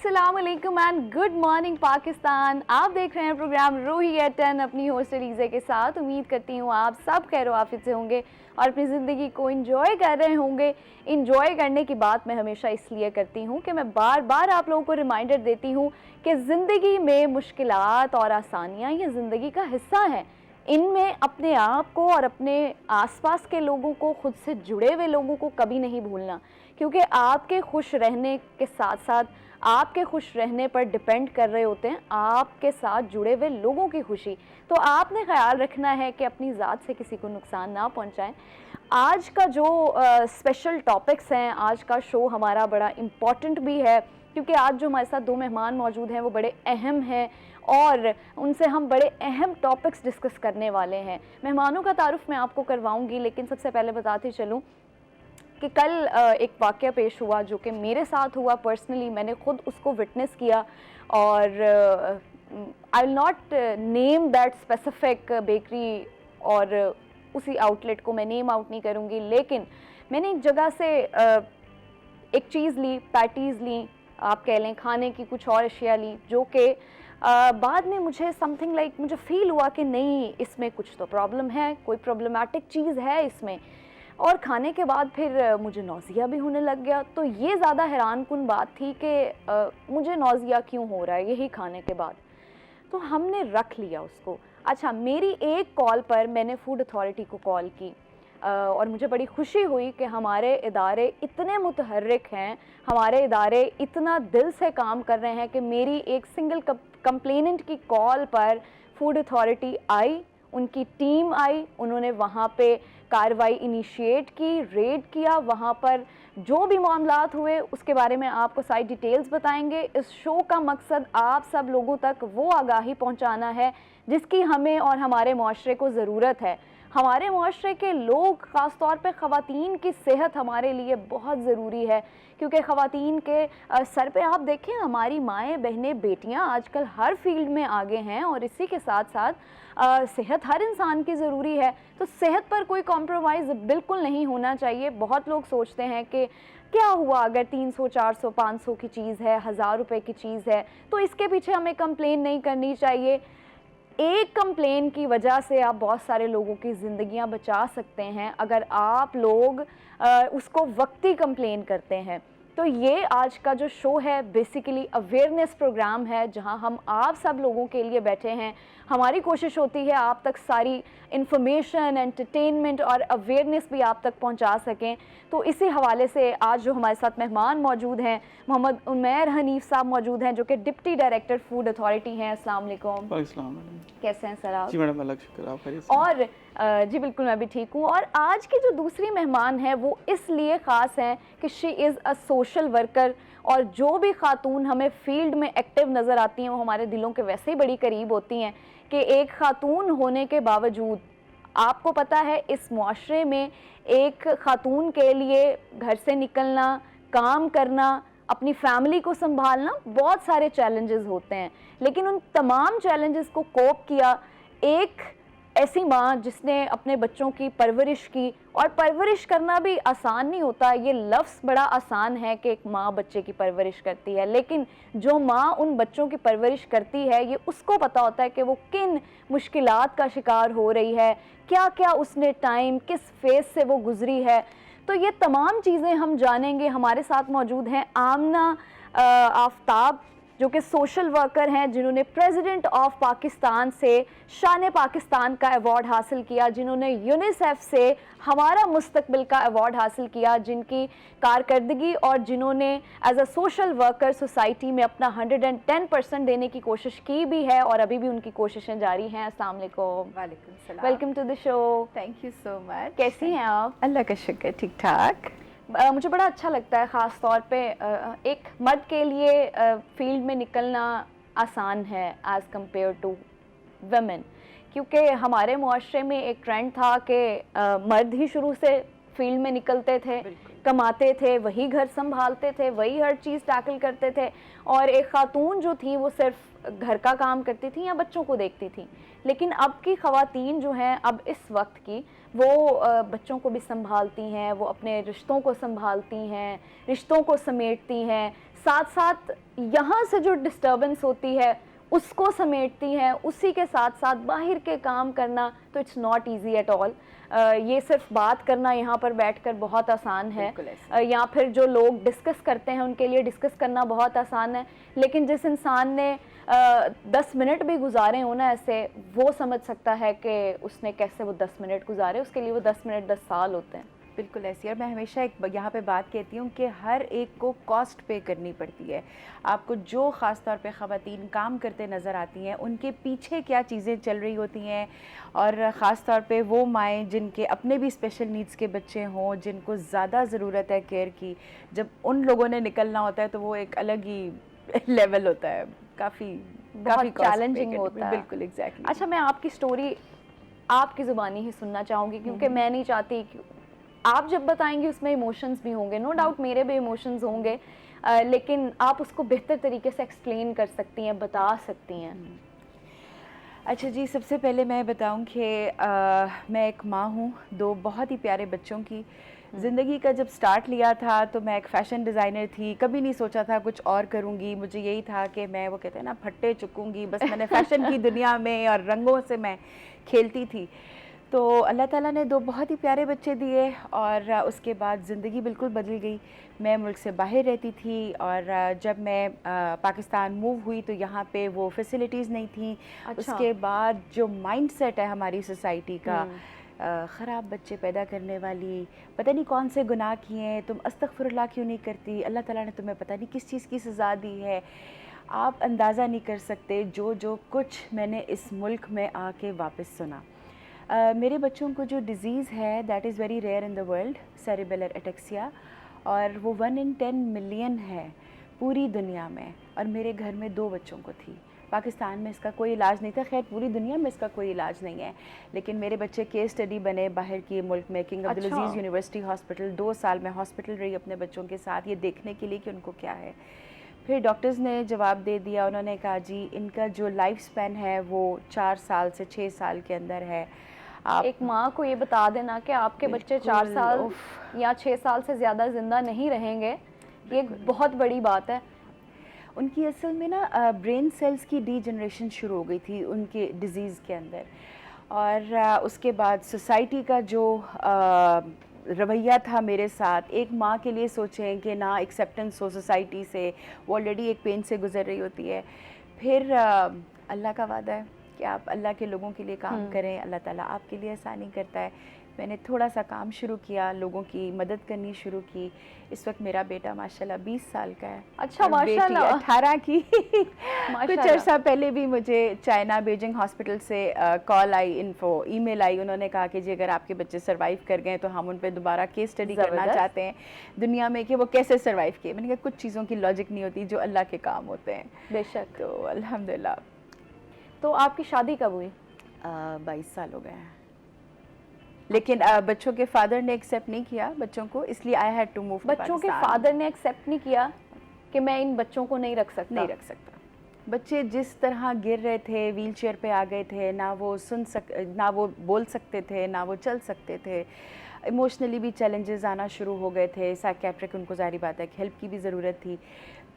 अस्सलाम वालेकुम and good morning Pakistan. आप देख रहे हैं प्रोग्राम रूही एट 10 अपनी होस्ट लीज़ा के साथ। उम्मीद करती हूँ आप सब खैर आफियत से होंगे और अपनी ज़िंदगी को इंजॉय कर रहे होंगे। इंजॉय करने की बात मैं हमेशा इसलिए करती हूँ कि मैं बार बार आप लोगों को रिमाइंडर देती हूँ कि ज़िंदगी में मुश्किलात और आसानियाँ ये ज़िंदगी का हिस्सा हैं। इनमें अपने आप को और अपने आसपास के लोगों को, खुद से जुड़े हुए लोगों को कभी नहीं भूलना, क्योंकि आपके खुश रहने के साथ साथ आपके खुश रहने पर डिपेंड कर रहे होते हैं आपके साथ जुड़े हुए लोगों की खुशी। तो आपने ख्याल रखना है कि अपनी ज़ात से किसी को नुकसान ना पहुंचाएं। आज का जो स्पेशल टॉपिक्स हैं, आज का शो हमारा बड़ा इम्पॉर्टेंट भी है, क्योंकि आज जो हमारे साथ दो मेहमान मौजूद हैं वो बड़े अहम हैं और उनसे हम बड़े अहम टॉपिक्स डिस्कस करने वाले हैं। मेहमानों का तारुफ मैं आपको करवाऊंगी, लेकिन सबसे पहले बताती चलूँ कि कल एक वाक़या पेश हुआ जो कि मेरे साथ हुआ। पर्सनली मैंने खुद उसको विटनेस किया और I will not name that specific bakery और उसी आउटलेट को मैं नेम आउट नहीं करूँगी, लेकिन मैंने एक जगह से एक चीज़ ली, पैटीज़ ली, आप कह लें खाने की कुछ और अशिया ली, जो कि बाद में मुझे समथिंग लाइक मुझे फ़ील हुआ कि नहीं, इसमें कुछ तो प्रॉब्लम है, कोई प्रॉब्लमेटिक चीज़ है इसमें। और खाने के बाद फिर मुझे नौज़िया भी होने लग गया। तो ये ज़्यादा हैरान कुन बात थी कि मुझे नौज़िया क्यों हो रहा है यही खाने के बाद। तो हमने रख लिया उसको। अच्छा, मेरी एक कॉल पर मैंने फूड अथॉरिटी को कॉल की और मुझे बड़ी खुशी हुई कि हमारे इदारे इतने मुतहर्रिक हैं, हमारे इदारे इतना दिल से काम कर रहे हैं कि मेरी एक सिंगल कंप्लेनेंट की कॉल पर फूड अथॉरिटी आई, उनकी टीम आई, उन्होंने वहाँ पे कार्रवाई इनिशिएट की, रेड किया। वहाँ पर जो भी मामलात हुए उसके बारे में आपको सारी डिटेल्स बताएंगे। इस शो का मकसद आप सब लोगों तक वो आगाही पहुँचाना है जिसकी हमें और हमारे माशरे को ज़रूरत है। हमारे माशरे के लोग, ख़ास तौर पे ख़वातीन की सेहत हमारे लिए बहुत ज़रूरी है, क्योंकि ख़वातीन के सर पे आप देखें, हमारी माएँ, बहनें, बेटियाँ आजकल हर फील्ड में आगे हैं और इसी के साथ साथ सेहत हर इंसान की ज़रूरी है। तो सेहत पर कोई कॉम्प्रोमाइज़ बिल्कुल नहीं होना चाहिए। बहुत लोग सोचते हैं कि क्या हुआ अगर 300, 400, 500 की चीज़ है, 1000 रुपये की चीज़ है तो इसके पीछे हमें कंप्लेन नहीं करनी चाहिए। एक कंप्लेन की वजह से आप बहुत सारे लोगों की ज़िंदगियां बचा सकते हैं अगर आप लोग उसको वक्ती कंप्लेन करते हैं। तो ये आज का जो शो है बेसिकली अवेयरनेस प्रोग्राम है, जहां हम आप सब लोगों के लिए बैठे हैं। हमारी कोशिश होती है आप तक सारी इन्फॉर्मेशन, एंटरटेनमेंट और अवेयरनेस भी आप तक पहुंचा सकें। तो इसी हवाले से आज जो हमारे साथ मेहमान मौजूद हैं, मोहम्मद उमैर हनीफ साहब मौजूद हैं जो कि डिप्टी डायरेक्टर फूड अथॉरिटी हैं। अस्सलाम वालेकुम। कैसे हैं सर आप? जी मैडम, अलग शुक्र, आप खैरियत से? और जी बिल्कुल, मैं भी ठीक हूँ। और आज की जो दूसरी मेहमान है वो इसलिए ख़ास हैं कि she is a social worker, और जो भी खातून हमें फील्ड में एक्टिव नज़र आती हैं वो हमारे दिलों के वैसे ही बड़ी करीब होती हैं कि एक खातून होने के बावजूद, आपको पता है इस मुआशरे में एक खातून के लिए घर से निकलना, काम करना, अपनी फैमिली को संभालना, बहुत सारे चैलेंजेस होते हैं। लेकिन उन तमाम चैलेंजेस को कोप किया एक ऐसी माँ जिसने अपने बच्चों की परवरिश की। और परवरिश करना भी आसान नहीं होता, ये लफ्ज़ बड़ा आसान है कि एक माँ बच्चे की परवरिश करती है, लेकिन जो माँ उन बच्चों की परवरिश करती है ये उसको पता होता है कि वो किन मुश्किलात का शिकार हो रही है, क्या क्या उसने टाइम, किस फेज़ से वो गुजरी है। तो ये तमाम चीज़ें हम जानेंगे। हमारे साथ मौजूद हैं आमना आफ्ताब, जो कि सोशल वर्कर हैं, जिन्होंने प्रेसिडेंट ऑफ पाकिस्तान से शान पाकिस्तान का अवार्ड हासिल किया, जिन्होंने यूनिसेफ से हमारा मुस्तकबिल का अवार्ड हासिल किया, जिनकी कारकर्दगी और जिन्होंने as a social worker society में अपना 110% देने की कोशिश की भी है और अभी भी उनकी कोशिशें जारी हैं। अस्सलाम वालेकुम। वालेकुम सलाम। Welcome to the show. Thank you so much. कैसी हैं आप? अल्लाह का शुक्र, ठीक ठाक। मुझे बड़ा अच्छा लगता है, ख़ास तौर पे एक मर्द के लिए फील्ड में निकलना आसान है एज़ कम्पेयर टू वमेन, क्योंकि हमारे मुआशरे में एक ट्रेंड था कि मर्द ही शुरू से फील्ड में निकलते थे, कमाते थे, वही घर संभालते थे, वही हर चीज़ टैकल करते थे, और एक ख़ातून जो थी वो सिर्फ घर का काम करती थी या बच्चों को देखती थी। लेकिन अब की ख़वातीन जो हैं, अब इस वक्त की, वो बच्चों को भी संभालती हैं, वो अपने रिश्तों को संभालती हैं, रिश्तों को समेटती हैं, साथ साथ यहाँ से जो डिस्टर्बेंस होती है उसको समेटती हैं, उसी के साथ साथ बाहर के काम करना, तो it's not easy at all. ये सिर्फ बात करना यहाँ पर बैठकर बहुत आसान है, या फिर जो लोग डिस्कस करते हैं उनके लिए डिस्कस करना बहुत आसान है, लेकिन जिस इंसान ने 10 मिनट भी गुजारे हो ना ऐसे, वो समझ सकता है कि उसने कैसे वो 10 मिनट गुजारे, उसके लिए वो 10 मिनट 10 साल होते हैं। बिल्कुल ऐसी। और मैं हमेशा एक यहाँ पे बात कहती हूँ कि हर एक को कॉस्ट पे करनी पड़ती है। आपको जो ख़ास तौर पे ख़वातीन काम करते नज़र आती हैं, उनके पीछे क्या चीज़ें चल रही होती हैं, और ख़ास तौर पे वो माएँ जिनके अपने भी स्पेशल नीड्स के बच्चे हों, जिनको ज़्यादा ज़रूरत है केयर की, जब उन लोगों ने निकलना होता है तो वो एक अलग ही लेवल होता है, काफ़ी चैलेंजिंग होता है। बिल्कुल एग्जैक्टली। अच्छा, मैं आपकी स्टोरी आपकी ज़ुबानी ही सुनना चाहूँगी, क्योंकि मैं नहीं चाहती कि आप जब बताएंगे उसमें इमोशंस भी होंगे, नो डाउट मेरे भी इमोशंस होंगे, लेकिन आप उसको बेहतर तरीके से एक्सप्लेन कर सकती हैं, बता सकती हैं। अच्छा जी, सबसे पहले मैं बताऊं कि मैं एक माँ हूँ 2 बहुत ही प्यारे बच्चों की। ज़िंदगी का जब स्टार्ट लिया था तो मैं एक फ़ैशन डिज़ाइनर थी, कभी नहीं सोचा था कुछ और करूँगी। मुझे यही था कि मैं, वो कहते हैं ना, फट्टे चुकूँगी, बस मैंने फ़ैशन की दुनिया में और रंगों से मैं खेलती थी। तो अल्लाह ताला ने 2 बहुत ही प्यारे बच्चे दिए, और उसके बाद ज़िंदगी बिल्कुल बदल गई। मैं मुल्क से बाहर रहती थी, और जब मैं पाकिस्तान मूव हुई तो यहाँ पे वो फैसिलिटीज़ नहीं थी। अच्छा। उसके बाद जो माइंडसेट है हमारी सोसाइटी का, ख़राब बच्चे पैदा करने वाली, पता नहीं कौन से गुनाह किए हैं, तुम अस्तगफिरुल्लाह क्यों नहीं करती, अल्लाह ताला ने तुम्हें पता नहीं किस चीज़ की सज़ा दी है। आप अंदाज़ा नहीं कर सकते जो कुछ मैंने इस मुल्क में आके वापस सुना। मेरे बच्चों को जो डिज़ीज़ है that is very rare in the world, cerebral ataxia, और वो 1 in 10 मिलियन है पूरी दुनिया में, और मेरे घर में 2 बच्चों को थी। पाकिस्तान में इसका कोई इलाज नहीं था, खैर पूरी दुनिया में इसका कोई इलाज नहीं है, लेकिन मेरे बच्चे केस स्टडी बने बाहर के मुल्क में, किंग अब्दुल अजीज़ यूनिवर्सिटी हॉस्पिटल। 2 साल मैं हॉस्पिटल रही अपने बच्चों के साथ, ये देखने के लिए कि उनको क्या है। फिर डॉक्टर्स ने जवाब दे दिया, उन्होंने कहा जी इनका जो लाइफ स्पैन है वो 4 साल से 6 साल के अंदर है। आप एक माँ को ये बता देना कि आपके बच्चे 4 साल या 6 साल से ज़्यादा ज़िंदा नहीं रहेंगे, ये एक बहुत बड़ी बात है। उनकी असल में ना ब्रेन सेल्स की डीजनरेशन शुरू हो गई थी उनके डिज़ीज़ के अंदर, और उसके बाद सोसाइटी का जो रवैया था मेरे साथ, एक माँ के लिए सोचें कि ना एक्सेप्टेंस हो सोसाइटी से, वो ऑलरेडी एक पेन से गुजर रही होती है। फिर अल्लाह का वादा है कि आप अल्लाह के लोगों के लिए काम करें, अल्लाह ताला आपके लिए आसानी करता है। मैंने थोड़ा सा काम शुरू किया, लोगों की मदद करनी शुरू की। इस वक्त मेरा बेटा माशाल्लाह 20 साल का है। अच्छा, माशाल्लाह। 18 की। कुछ अर्सा पहले भी मुझे चाइना बीजिंग हॉस्पिटल से कॉल आई, ईमेल आई, उन्होंने कहा कि जी अगर आपके बच्चे सर्वाइव कर गए तो हम उन पर दोबारा केस स्टडी करना चाहते हैं दुनिया में कि वो कैसे सर्वाइव किए। मैंने कहा कुछ चीज़ों की लॉजिक नहीं होती जो अल्लाह के काम होते हैं। बेशक। तो अल्हम्दुलिल्लाह। तो आपकी शादी कब हुई? 22 साल हो गए हैं, लेकिन बच्चों के फादर ने एक्सेप्ट नहीं किया बच्चों को, इसलिए आई हैड टू मूव। बच्चों के फादर ने एक्सेप्ट नहीं किया कि मैं इन बच्चों को नहीं रख सकता? बच्चे जिस तरह गिर रहे थे, व्हील चेयर पे आ गए थे, ना वो बोल सकते थे, ना वो चल सकते थे। इमोशनली भी चैलेंजेस आना शुरू हो गए थे। साइकेट्रिक, उनको ज़ाहिर बात है कि हेल्प की भी ज़रूरत थी।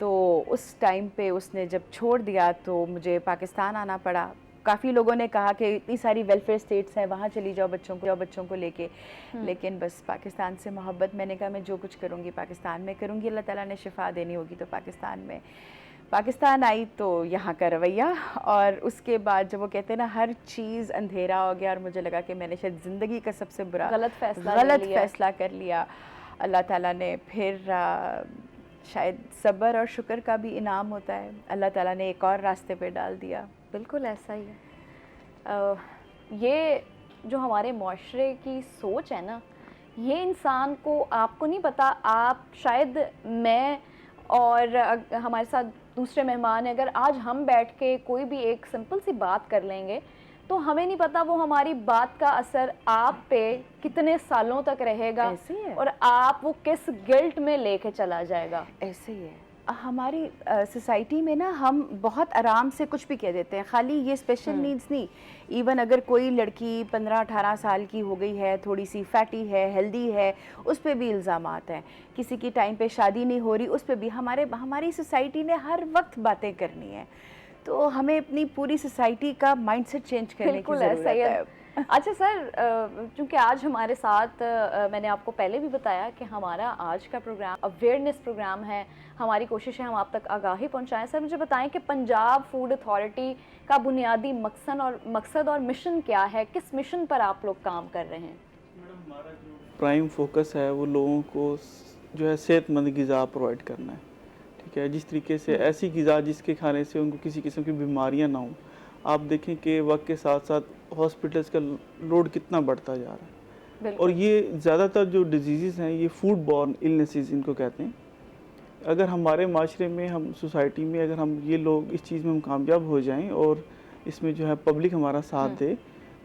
तो उस टाइम पे उसने जब छोड़ दिया तो मुझे पाकिस्तान आना पड़ा। काफ़ी लोगों ने कहा कि इतनी सारी वेलफेयर स्टेट्स हैं, वहाँ चली जाओ बच्चों को लेके, लेकिन बस पाकिस्तान से मोहब्बत, मैंने कहा मैं जो कुछ करूँगी पाकिस्तान में करूँगी, अल्लाह ताला ने शिफा देनी होगी तो पाकिस्तान आई तो यहाँ का रवैया, और उसके बाद जब वो कहते हैं ना हर चीज़ अंधेरा हो गया, और मुझे लगा कि मैंने शायद ज़िंदगी का सबसे बुरा गलत फैसला कर लिया। अल्लाह ताला ने फिर शायद सब्र और शुक्र का भी इनाम होता है, अल्लाह ताला ने एक और रास्ते पे डाल दिया। बिल्कुल ऐसा ही है। ये जो हमारे माशरे की सोच है ना, ये इंसान को, आपको नहीं पता, आप शायद, मैं और हमारे साथ दूसरे मेहमान हैं, अगर आज हम बैठ के कोई भी एक सिंपल सी बात कर लेंगे तो हमें नहीं पता वो हमारी बात का असर आप पे कितने सालों तक रहेगा, ऐसे ही है। और आप वो किस गिल्ट में लेके चला जाएगा। ऐसे ही है। हमारी सोसाइटी में ना हम बहुत आराम से कुछ भी कह देते हैं, खाली ये स्पेशल नीड्स नहीं, इवन अगर कोई लड़की 15-18 साल की हो गई है, थोड़ी सी फैटी है, हेल्दी है, उस पर भी इल्ज़ामात हैं। किसी की टाइम पे शादी नहीं हो रही, उस पर भी हमारी सोसाइटी ने हर वक्त बातें करनी है। तो हमें अपनी पूरी सोसाइटी का माइंडसेट चेंज करने की बिल्कुल ज़रूरत ऐसा ही है। है। अच्छा सर, चूंकि आज हमारे साथ मैंने आपको पहले भी बताया कि हमारा आज का प्रोग्राम अवेयरनेस प्रोग्राम है, हमारी कोशिश है हम आप तक आगाही पहुंचाएं। सर मुझे बताएं कि पंजाब फूड अथॉरिटी का बुनियादी मकसद और मिशन क्या है, किस मिशन पर आप लोग काम कर रहे हैं? मैडम हमारा जो प्राइम फोकस है वो लोगों को जो है सेहतमंद ग़िज़ा प्रोवाइड करना है, ठीक है। जिस तरीके से ऐसी ग़िज़ा जिसके खाने से उनको किसी किस्म की बीमारियां ना हों। आप देखें कि वक्त के साथ साथ हॉस्पिटल्स का लोड कितना बढ़ता जा रहा है, और ये ज़्यादातर जो डिजीज़ हैं ये फूड बॉर्न इलनेसेस इनको कहते हैं। अगर हमारे माशरे में, हम सोसाइटी में, अगर हम ये लोग इस चीज़ में हम कामयाब हो जाएं और इसमें जो है पब्लिक हमारा साथ दे,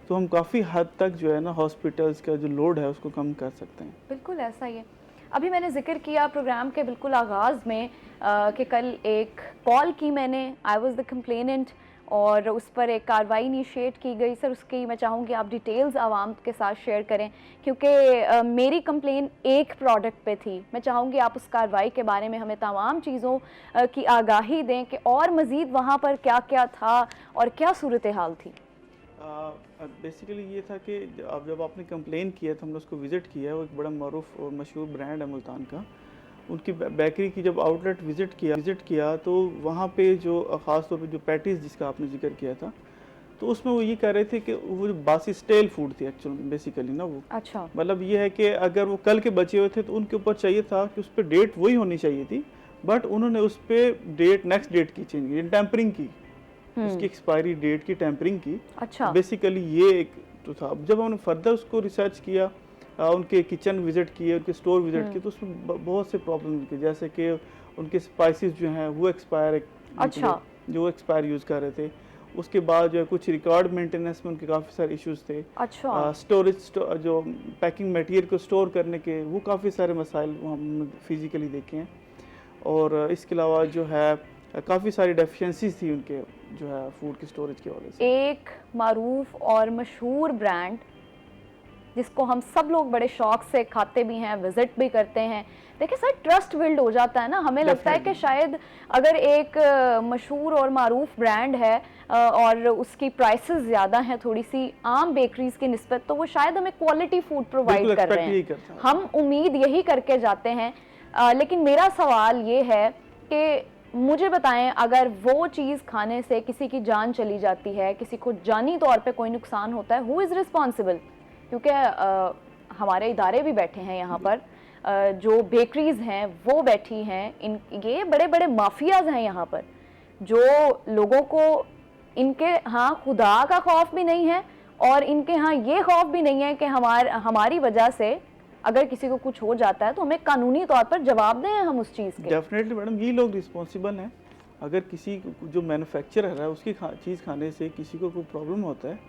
तो हम काफ़ी हद तक जो है ना हॉस्पिटल्स का जो लोड है उसको कम कर सकते हैं। बिल्कुल ऐसा ही है। अभी मैंने जिक्र किया प्रोग्राम के बिल्कुल आगाज़ में कि कल एक कॉल की मैंने, आई वाज द कंप्लेनेंट, और उस पर एक कार्रवाई इनिशिएट की गई। सर उसकी मैं चाहूँगी आप डिटेल्स आवाम के साथ शेयर करें, क्योंकि मेरी कंप्लेन एक प्रोडक्ट पे थी। मैं चाहूँगी आप उस कार्रवाई के बारे में हमें तमाम चीज़ों की आगाही दें कि और मज़ीद वहाँ पर क्या क्या था और क्या सूरत हाल थी। बेसिकली ये था कि जब आपने कंप्लेन किया था, हमने उसको विज़िट किया। वो एक बड़ा मरूफ और मशहूर ब्रांड है मुल्तान का। उनकी बेकरी की जब आउटलेट विज़िट किया तो वहाँ पे जो ख़ास तौर पे जो पैटीज़ जिसका आपने जिक्र किया था, तो उसमें वो ये कह रहे थे कि वो जो बासी स्टेल फूड थी एक्चुअल में, बेसिकली ना वो, अच्छा, मतलब ये है कि अगर वो कल के बचे हुए थे तो उनके ऊपर चाहिए था कि उस पर डेट वही होनी चाहिए थी, बट उन्होंने उस पर डेट नेक्स्ट डेट की चेंज की, टेम्परिंग की, उसकी एक्सपायरी डेट की टेम्परिंग की। अच्छा, बेसिकली ये एक तो था। जब हमने फर्दर उसको रिसर्च किया, उनके किचन विज़िट किए, उनके स्टोर विज़िट किए, तो उसमें बहुत से प्रॉब्लम निकले, जैसे कि उनके स्पाइसेस जो हैं वो एक्सपायर, अच्छा, जो एक्सपायर यूज़ कर रहे थे। उसके बाद जो है कुछ रिकॉर्ड मेंटेनेंस में उनके काफ़ी सारे इश्यूज़ थे। अच्छा, स्टोरेज जो पैकिंग मटेरियल को स्टोर करने के, वो काफ़ी सारे मसाइल हमने फिज़िकली देखे हैं। और इसके अलावा जो है काफ़ी सारी डेफिशिएंसीज थी उनके जो है फूड की स्टोरेज की वजह से। एक मारूफ और मशहूर ब्रांड जिसको हम सब लोग बड़े शौक से खाते भी हैं, विजिट भी करते हैं। देखिए सर, ट्रस्ट बिल्ड हो जाता है ना। हमें लगता है कि शायद अगर एक मशहूर और मारूफ ब्रांड है और उसकी प्राइसेस ज़्यादा हैं थोड़ी सी आम बेकरीज की निस्बत, तो वो शायद हमें क्वालिटी फूड प्रोवाइड कर रहे हैं। हम उम्मीद यही करके जाते हैं। लेकिन मेरा सवाल ये है कि मुझे बताएं, अगर वो चीज़ खाने से किसी की जान चली जाती है, किसी को जानी तौर पे कोई नुकसान होता है, हु इज़ रिस्पॉन्सिबल? क्योंकि हमारे इदारे भी बैठे हैं यहाँ पर, जो बेकरीज हैं वो बैठी हैं, ये बड़े बड़े माफियाज हैं यहाँ पर, जो लोगों को इनके यहाँ खुदा का खौफ भी नहीं है और इनके यहाँ ये खौफ भी नहीं है कि हमारी वजह से अगर किसी को कुछ हो जाता है तो हमें कानूनी तौर पर जवाब दें हम उस चीज़ के। डेफिनेटली मैडम, ये लोग रिस्पॉन्सिबल हैं। अगर किसी जो मैन्युफैक्चरर है उसकी चीज़ खाने से किसी को कोई प्रॉब्लम होता है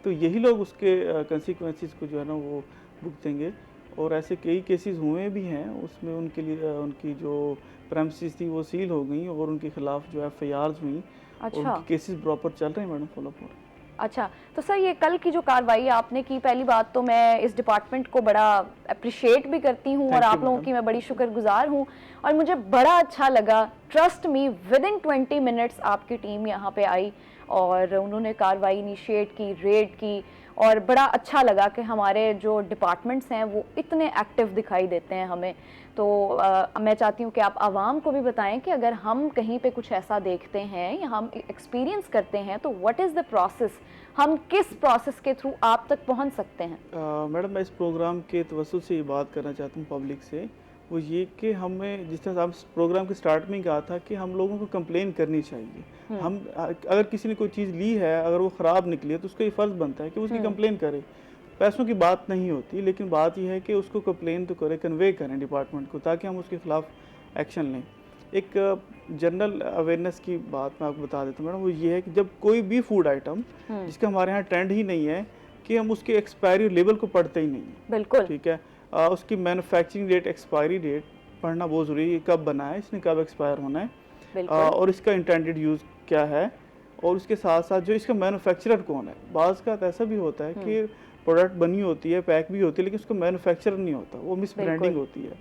तो यही लोग उसके कंसिक्वेंसेस को जो है ना वो भुगतेंगे। और ऐसे कई केसेस हुए भी हैं, उसमें उनके लिए उनकी जो प्रेमिसेस थी वो सील हो गई और उनके खिलाफ जो FIRs हुई। अच्छा, और उनके केसेस प्रॉपर चल रहे हैं मैडम, फॉलो अप। अच्छा, तो सर ये कल की जो कार्रवाई आपने की, पहली बात तो मैं इस डिपार्टमेंट को बड़ा अप्रिशिएट भी करती हूँ और आप लोगों की मैं बड़ी शुक्रगुजार हूँ और मुझे बड़ा अच्छा लगा। ट्रस्ट मी, विदिन 20 मिनट्स आपकी टीम यहाँ पे आई और उन्होंने कार्रवाई इनिशिएट की, रेड की, और बड़ा अच्छा लगा कि हमारे जो डिपार्टमेंट्स हैं वो इतने एक्टिव दिखाई देते हैं हमें। तो मैं चाहती हूँ कि आप आवाम को भी बताएं कि अगर हम कहीं पे कुछ ऐसा देखते हैं या हम एक्सपीरियंस करते हैं तो व्हाट इज़ द प्रोसेस, हम किस प्रोसेस के थ्रू आप तक पहुँच सकते हैं। मैडम, मैं इस प्रोग्राम के तवज्जुह से ये बात करना चाहता हूँ पब्लिक से, वो ये कि हमें, जिस तरह आप प्रोग्राम के स्टार्ट में कहा था कि हम लोगों को कंप्लेन करनी चाहिए। हम अगर किसी ने कोई चीज़ ली है, अगर वो ख़राब निकली है तो उसका ये फ़र्ज़ बनता है कि उसकी कंप्लेन करे। पैसों की बात नहीं होती, लेकिन बात यह है कि उसको कंप्लेन तो करें, कन्वे करें डिपार्टमेंट को, ताकि हम उसके ख़िलाफ़ एक्शन लें। एक जनरल अवेयरनेस की बात मैं आपको बता देता हूँ मैडम, वो ये है कि जब कोई भी फूड आइटम जिसका हमारे यहाँ ट्रेंड ही नहीं है कि हम उसके एक्सपायरी लेवल को पढ़ते ही नहीं है, बिल्कुल ठीक है, उसकी मैन्युफैक्चरिंग डेट, एक्सपायरी डेट, पढ़ना बहुत ज़रूरी है, ये कब बना है, इसने कब एक्सपायर होना है, बिल्कुल। और इसका इंटेंडेड यूज़ क्या है, और उसके साथ साथ जो इसका मैन्युफैक्चरर कौन है। बाज़ का ऐसा भी होता है कि प्रोडक्ट बनी होती है, पैक भी होती है, लेकिन उसका मैन्युफैक्चरर नहीं होता, वो मिस ब्रांडिंग होती है,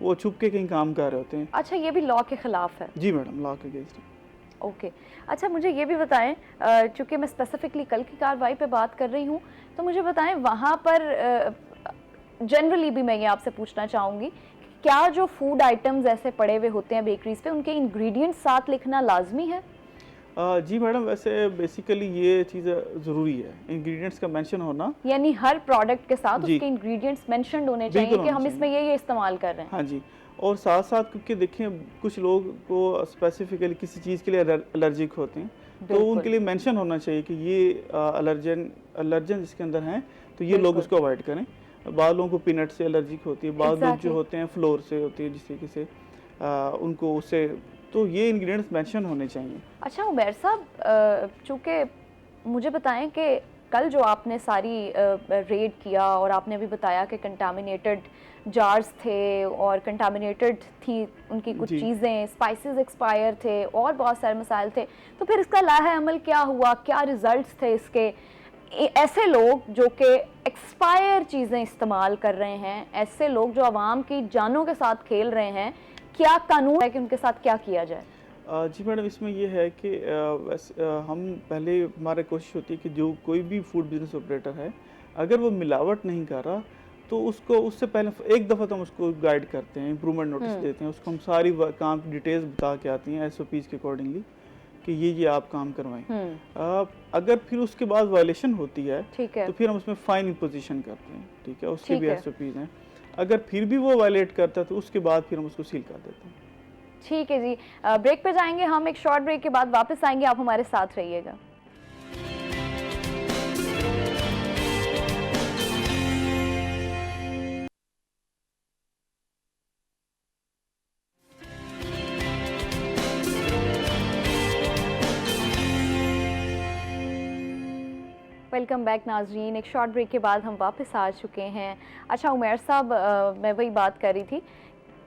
वो छुप के कहीं काम कर रहे होते हैं। अच्छा, ये भी लॉ के खिलाफ है? जी मैडम, लॉ के अगेंस्ट है। ओके। अच्छा, मुझे ये भी बताएं, चूँकि मैं स्पेसिफिकली कल की कार्रवाई पे बात कर रही हूँ, तो मुझे बताएं वहाँ पर जनरली भी मैं ये आपसे पूछना चाहूँगी, क्या जो फूड आइटम्स ऐसे पड़े हुए होते हैं बेकरीज पे, उनके इंग्रेडिएंट्स साथ लिखना लाजमी है? जी मैडम, वैसे बेसिकली ये चीज़ ज़रूरी है, इंग्रेडिएंट्स का मेंशन होना। यानी हर प्रोडक्ट के साथ जी। उसके इंग्रेडिएंट्स मेंशन्ड होने चाहिए बिल्कुल कि होने हम इसमें ये इस्तेमाल कर रहे हैं। हाँ जी, और साथ साथ क्योंकि देखिए कुछ लोग को स्पेसिफिकली किसी चीज़ के लिए एलर्जिक होते हैं, तो बिल्कुल। उनके लिए मेंशन होना चाहिए कि ये एलर्जन इसके अंदर हैं, तो ये लोग बिल्कुल। उसको अवॉइड करें। बाद लोगों को पीनट से एलर्जिक होती है, बाद लोग Exactly. जो होते हैं फ्लोर से होती है, जिस तरीके से उनको उससे, तो ये इंग्रेडिएंट्स मेंशन होने चाहिए। अच्छा उमैर साहब, चूँकि मुझे बताएं कि कल जो आपने सारी रेड किया और आपने भी बताया कि कंटामिनेटेड जार्स थे और कंटामिनेटेड थी उनकी कुछ जी। चीज़ें, स्पाइसेस एक्सपायर थे और बहुत सारे मसाइल थे, तो फिर इसका लाहे अमल क्या हुआ, क्या रिजल्ट्स थे इसके? ऐसे लोग जो कि एक्सपायर चीज़ें इस्तेमाल कर रहे हैं, ऐसे लोग जो आवाम की जानों के साथ खेल रहे हैं, क्या कानून है कि उनके साथ क्या किया जाए? जी मैडम, इसमें ये है कि हम पहले हमारी कोशिश होती है कि जो कोई भी फूड बिजनेस ऑपरेटर है, अगर वो मिलावट नहीं कर रहा, तो उसको उससे पहले एक दफ़ा तो हम उसको गाइड करते हैं, इम्प्रूवमेंट नोटिस देते हैं, उसको हम सारी काम की डिटेल्स बता के आती हैं SOPs के अकॉर्डिंगली कि ये आप काम करवाएं। अगर फिर उसके बाद वायलेशन होती है, ठीक है। तो फिर हम उसमें फ़ाइन इम्पोजिशन करते हैं, ठीक है, उसके ठीक भी है। SOPs हैं। अगर फिर भी वो वायलेट करता है, तो उसके बाद फिर हम उसको सील कर देते हैं। ठीक है जी, ब्रेक पे जाएंगे हम, एक शॉर्ट ब्रेक के बाद वापस आएंगे, आप हमारे साथ रहिएगा। वेलकम बैक नाजरीन, एक शॉर्ट ब्रेक के बाद हम वापस आ चुके हैं। अच्छा उमैर साहब, मैं वही बात कर रही थी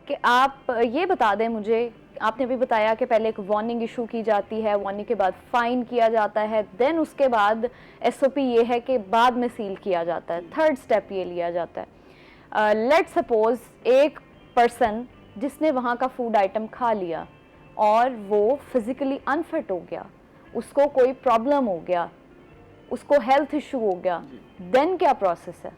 कि आप ये बता दें मुझे, आपने भी बताया कि पहले एक वार्निंग इशू की जाती है, वार्निंग के बाद फ़ाइन किया जाता है, देन उसके बाद SOP ये है कि बाद में सील किया जाता है, थर्ड स्टेप ये लिया जाता है। लेट सपोज़ एक पर्सन जिसने वहाँ का फूड आइटम खा लिया और वो फिज़िकली अनफिट हो गया, उसको कोई प्रॉब्लम हो गया, उसको हेल्थ इशू हो गया, देन क्या प्रोसेस है?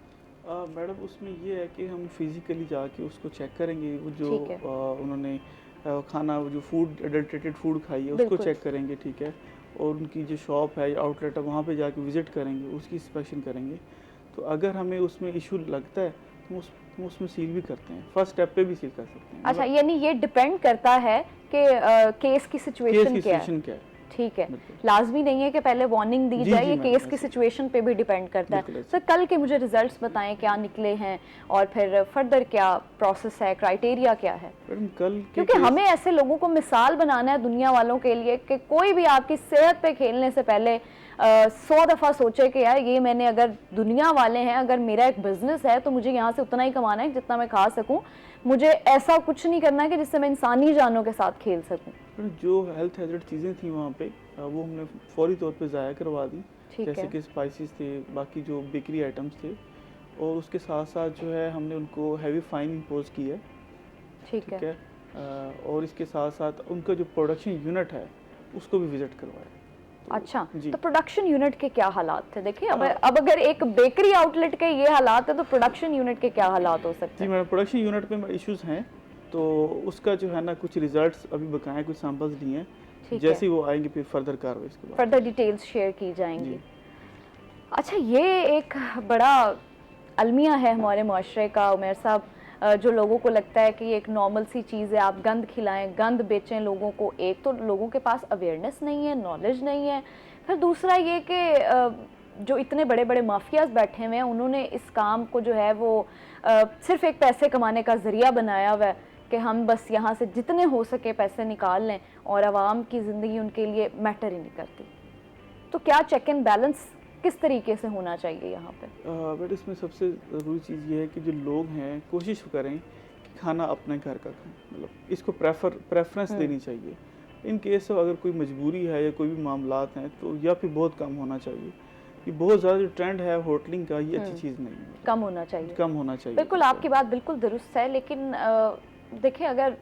मैडम, उसमें ये है कि हम फिजिकली जाके उसको चेक करेंगे, वो जो ठीक है। उन्होंने खाना, वो जो फूड एडल्ट्रेटेड फूड खाई है, उसको बिल्कुल। चेक करेंगे, ठीक है, और उनकी जो शॉप है या आउटलेट है वहाँ पे जाके विज़िट करेंगे, उसकी इंस्पेक्शन करेंगे। तो अगर हमें उसमें इशू लगता है तो हम उसमें सील भी करते हैं, फर्स्ट स्टेप पे भी सील कर सकते हैं। अच्छा, यानी ये डिपेंड करता है कि केस की केस सिचुएशन की क्या है। सिचुएशन क्या है। ठीक है, बिल्कुल। लाजमी नहीं है कि पहले वार्निंग दी जी, जाए, जी, ये मैम, केस की ऐसे। सिचुएशन पे भी डिपेंड करता है। बिल्कुल ऐसे। सर कल के मुझे रिजल्ट्स बताएं, क्या निकले हैं और फिर फर्दर क्या प्रोसेस है, क्राइटेरिया क्या है? मैडम, कल के क्योंकि केस- हमें ऐसे लोगों को मिसाल बनाना है दुनिया वालों के लिए कि कोई भी आपकी सेहत पे खेलने से पहले 100 दफ़ा सोचे कि यार ये मैंने, अगर दुनिया वाले हैं, अगर मेरा एक बिजनेस है तो मुझे यहाँ से उतना ही कमाना है जितना मैं खा सकूँ, मुझे ऐसा कुछ नहीं करना है कि जिससे मैं इंसानी जानों के साथ खेल सकूँ। जो हेल्थ हैजर्ड चीज़ें थी वहाँ पे, वो हमने फौरी तौर पे ज़ाया करवा दी, ठीक जैसे है। कि स्पाइसेस थे, बाकी जो बेकरी आइटम्स थे, और उसके साथ साथ जो है हमने उनको हैवी फाइन इम्पोज की है, ठीक ठीक है। है, और इसके साथ साथ उनका जो प्रोडक्शन यूनिट है उसको भी विजिट करवाया। तो- अच्छा, जी। तो प्रोडक्शन यूनिट के क्या हालात थे? देखिए अब अगर एक बेकरी आउटलेट के ये हालात है तो प्रोडक्शन यूनिट के क्या हालात हो सकते जी हैं? मैडम, प्रोडक्शन यूनिट पे इश्यूज हैं, तो उसका जो है ना कुछ रिजल्ट्स अभी बकाए, कुछ सैंपल्स लिए हैं, ठीक जैसे है, ही वो आएंगे फिर फर्दर कार्रवाई इसके बाद। फर्दर डिटेल्स शेयर की जाएंगी। जी। अच्छा, ये एक बड़ा अलमिया है हमारे माशरे का उमैर साहब, जो लोगों को लगता है कि ये एक नॉर्मल सी चीज़ है, आप गंद खिलाएं, गंद बेचें लोगों को। एक तो लोगों के पास अवेयरनेस नहीं है, नॉलेज नहीं है, फिर दूसरा ये कि जो इतने बड़े बड़े माफियाज बैठे हुए हैं, उन्होंने इस काम को जो है वो सिर्फ एक पैसे कमाने का ज़रिया बनाया हुआ है कि हम बस यहाँ से जितने हो सके पैसे निकाल लें और आवाम की ज़िंदगी उनके लिए मैटर ही नहीं करती। तो क्या चेक एंड बैलेंस किस तरीके से होना चाहिए यहाँ पे? बट इसमें सबसे ज़रूरी चीज़ ये है कि जो लोग हैं कोशिश करें कि खाना अपने घर का खाएं, मतलब इसको प्रेफरेंस देनी चाहिए। इन केस अगर कोई मजबूरी है या कोई भी मामलात हैं तो या फिर बहुत कम होना चाहिए। ये बहुत ज़्यादा जो ट्रेंड है होटलिंग का, ये अच्छी चीज़ नहीं है, कम होना चाहिए, कम होना चाहिए। बिल्कुल आपकी बात बिल्कुल दुरुस्त है। लेकिन देखिए, अगर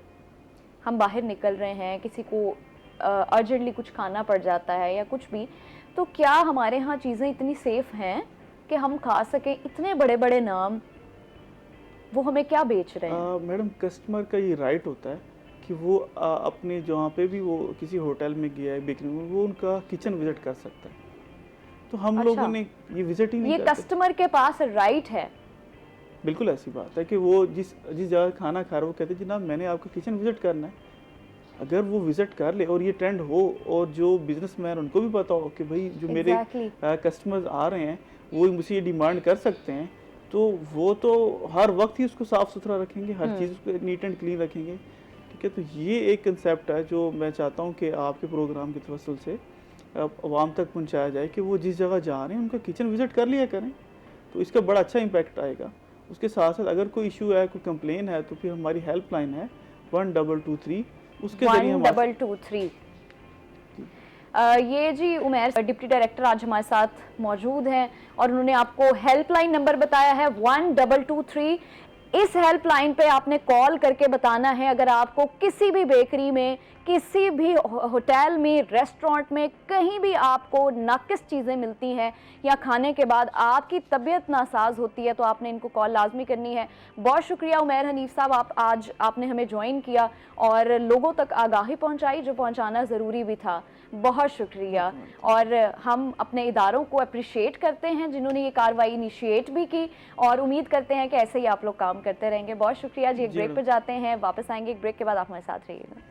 हम बाहर निकल रहे हैं, किसी को अर्जेंटली कुछ खाना पड़ जाता है या कुछ भी, तो क्या हमारे यहाँ चीज़ें इतनी सेफ हैं कि हम खा सकें? इतने बड़े बड़े नाम, वो हमें क्या बेच रहे हैं? मैडम, कस्टमर का ये राइट होता है कि वो अपने जहाँ पे भी वो किसी होटल में गया है, बेकरी में, वो उनका किचन विजिट कर सकता है। तो हम लोगों ने ये विजिट ही नहीं ये करते। कस्टमर के पास राइट है। बिल्कुल ऐसी बात है कि वो जिस जगह खाना खा रहा है वो कहते हैं जनाब मैंने आपका किचन विजिट करना है। अगर वो विजिट कर ले और ये ट्रेंड हो और जो बिजनेसमैन उनको भी पता हो कि भाई जो मेरे कस्टमर्स आ रहे हैं वो मुझसे ये डिमांड कर सकते हैं, तो वो तो हर वक्त ही उसको साफ़ सुथरा रखेंगे, हर चीज़ उसको नीट एंड क्लीन रखेंगे। ठीक है, तो ये एक कंसेप्ट है जो मैं चाहता हूँ कि आपके प्रोग्राम के तवस्सुल से आवाम तक पहुँचाया जाए कि वो जिस जगह जा रहे हैं उनका किचन विजिट कर लिया करें, तो इसका बड़ा अच्छा इम्पैक्ट आएगा। उसके साथ साथ अगर कोई इशू है, कोई कंप्लेन है, तो फिर हमारी हेल्पलाइन है 1223, उसके जरिए 1223। ये जी उमैर डिप्टी डायरेक्टर आज हमारे साथ मौजूद हैं और उन्होंने आपको हेल्पलाइन नंबर बताया है 1223। इस हेल्पलाइन पे आपने कॉल करके बताना है अगर आपको किसी भी बेकरी में, किसी भी होटल में, रेस्टोरेंट में, कहीं भी आपको नाकिस चीज़ें मिलती हैं या खाने के बाद आपकी तबीयत नासाज होती है, तो आपने इनको कॉल लाजमी करनी है। बहुत शुक्रिया उमैर हनीफ साहब, आज आपने हमें ज्वाइन किया और लोगों तक आगाही पहुंचाई जो पहुंचाना ज़रूरी भी था। बहुत शुक्रिया। और हम अपने इदारों को अप्रिशिएट करते हैं जिन्होंने ये कार्रवाई इनिशिएट भी की और उम्मीद करते हैं कि ऐसे ही आप लोग काम करते रहेंगे। बहुत शुक्रिया जी। एक ब्रेक पर जाते हैं, वापस आएंगे एक ब्रेक के बाद, आप हमारे साथ रहिएगा।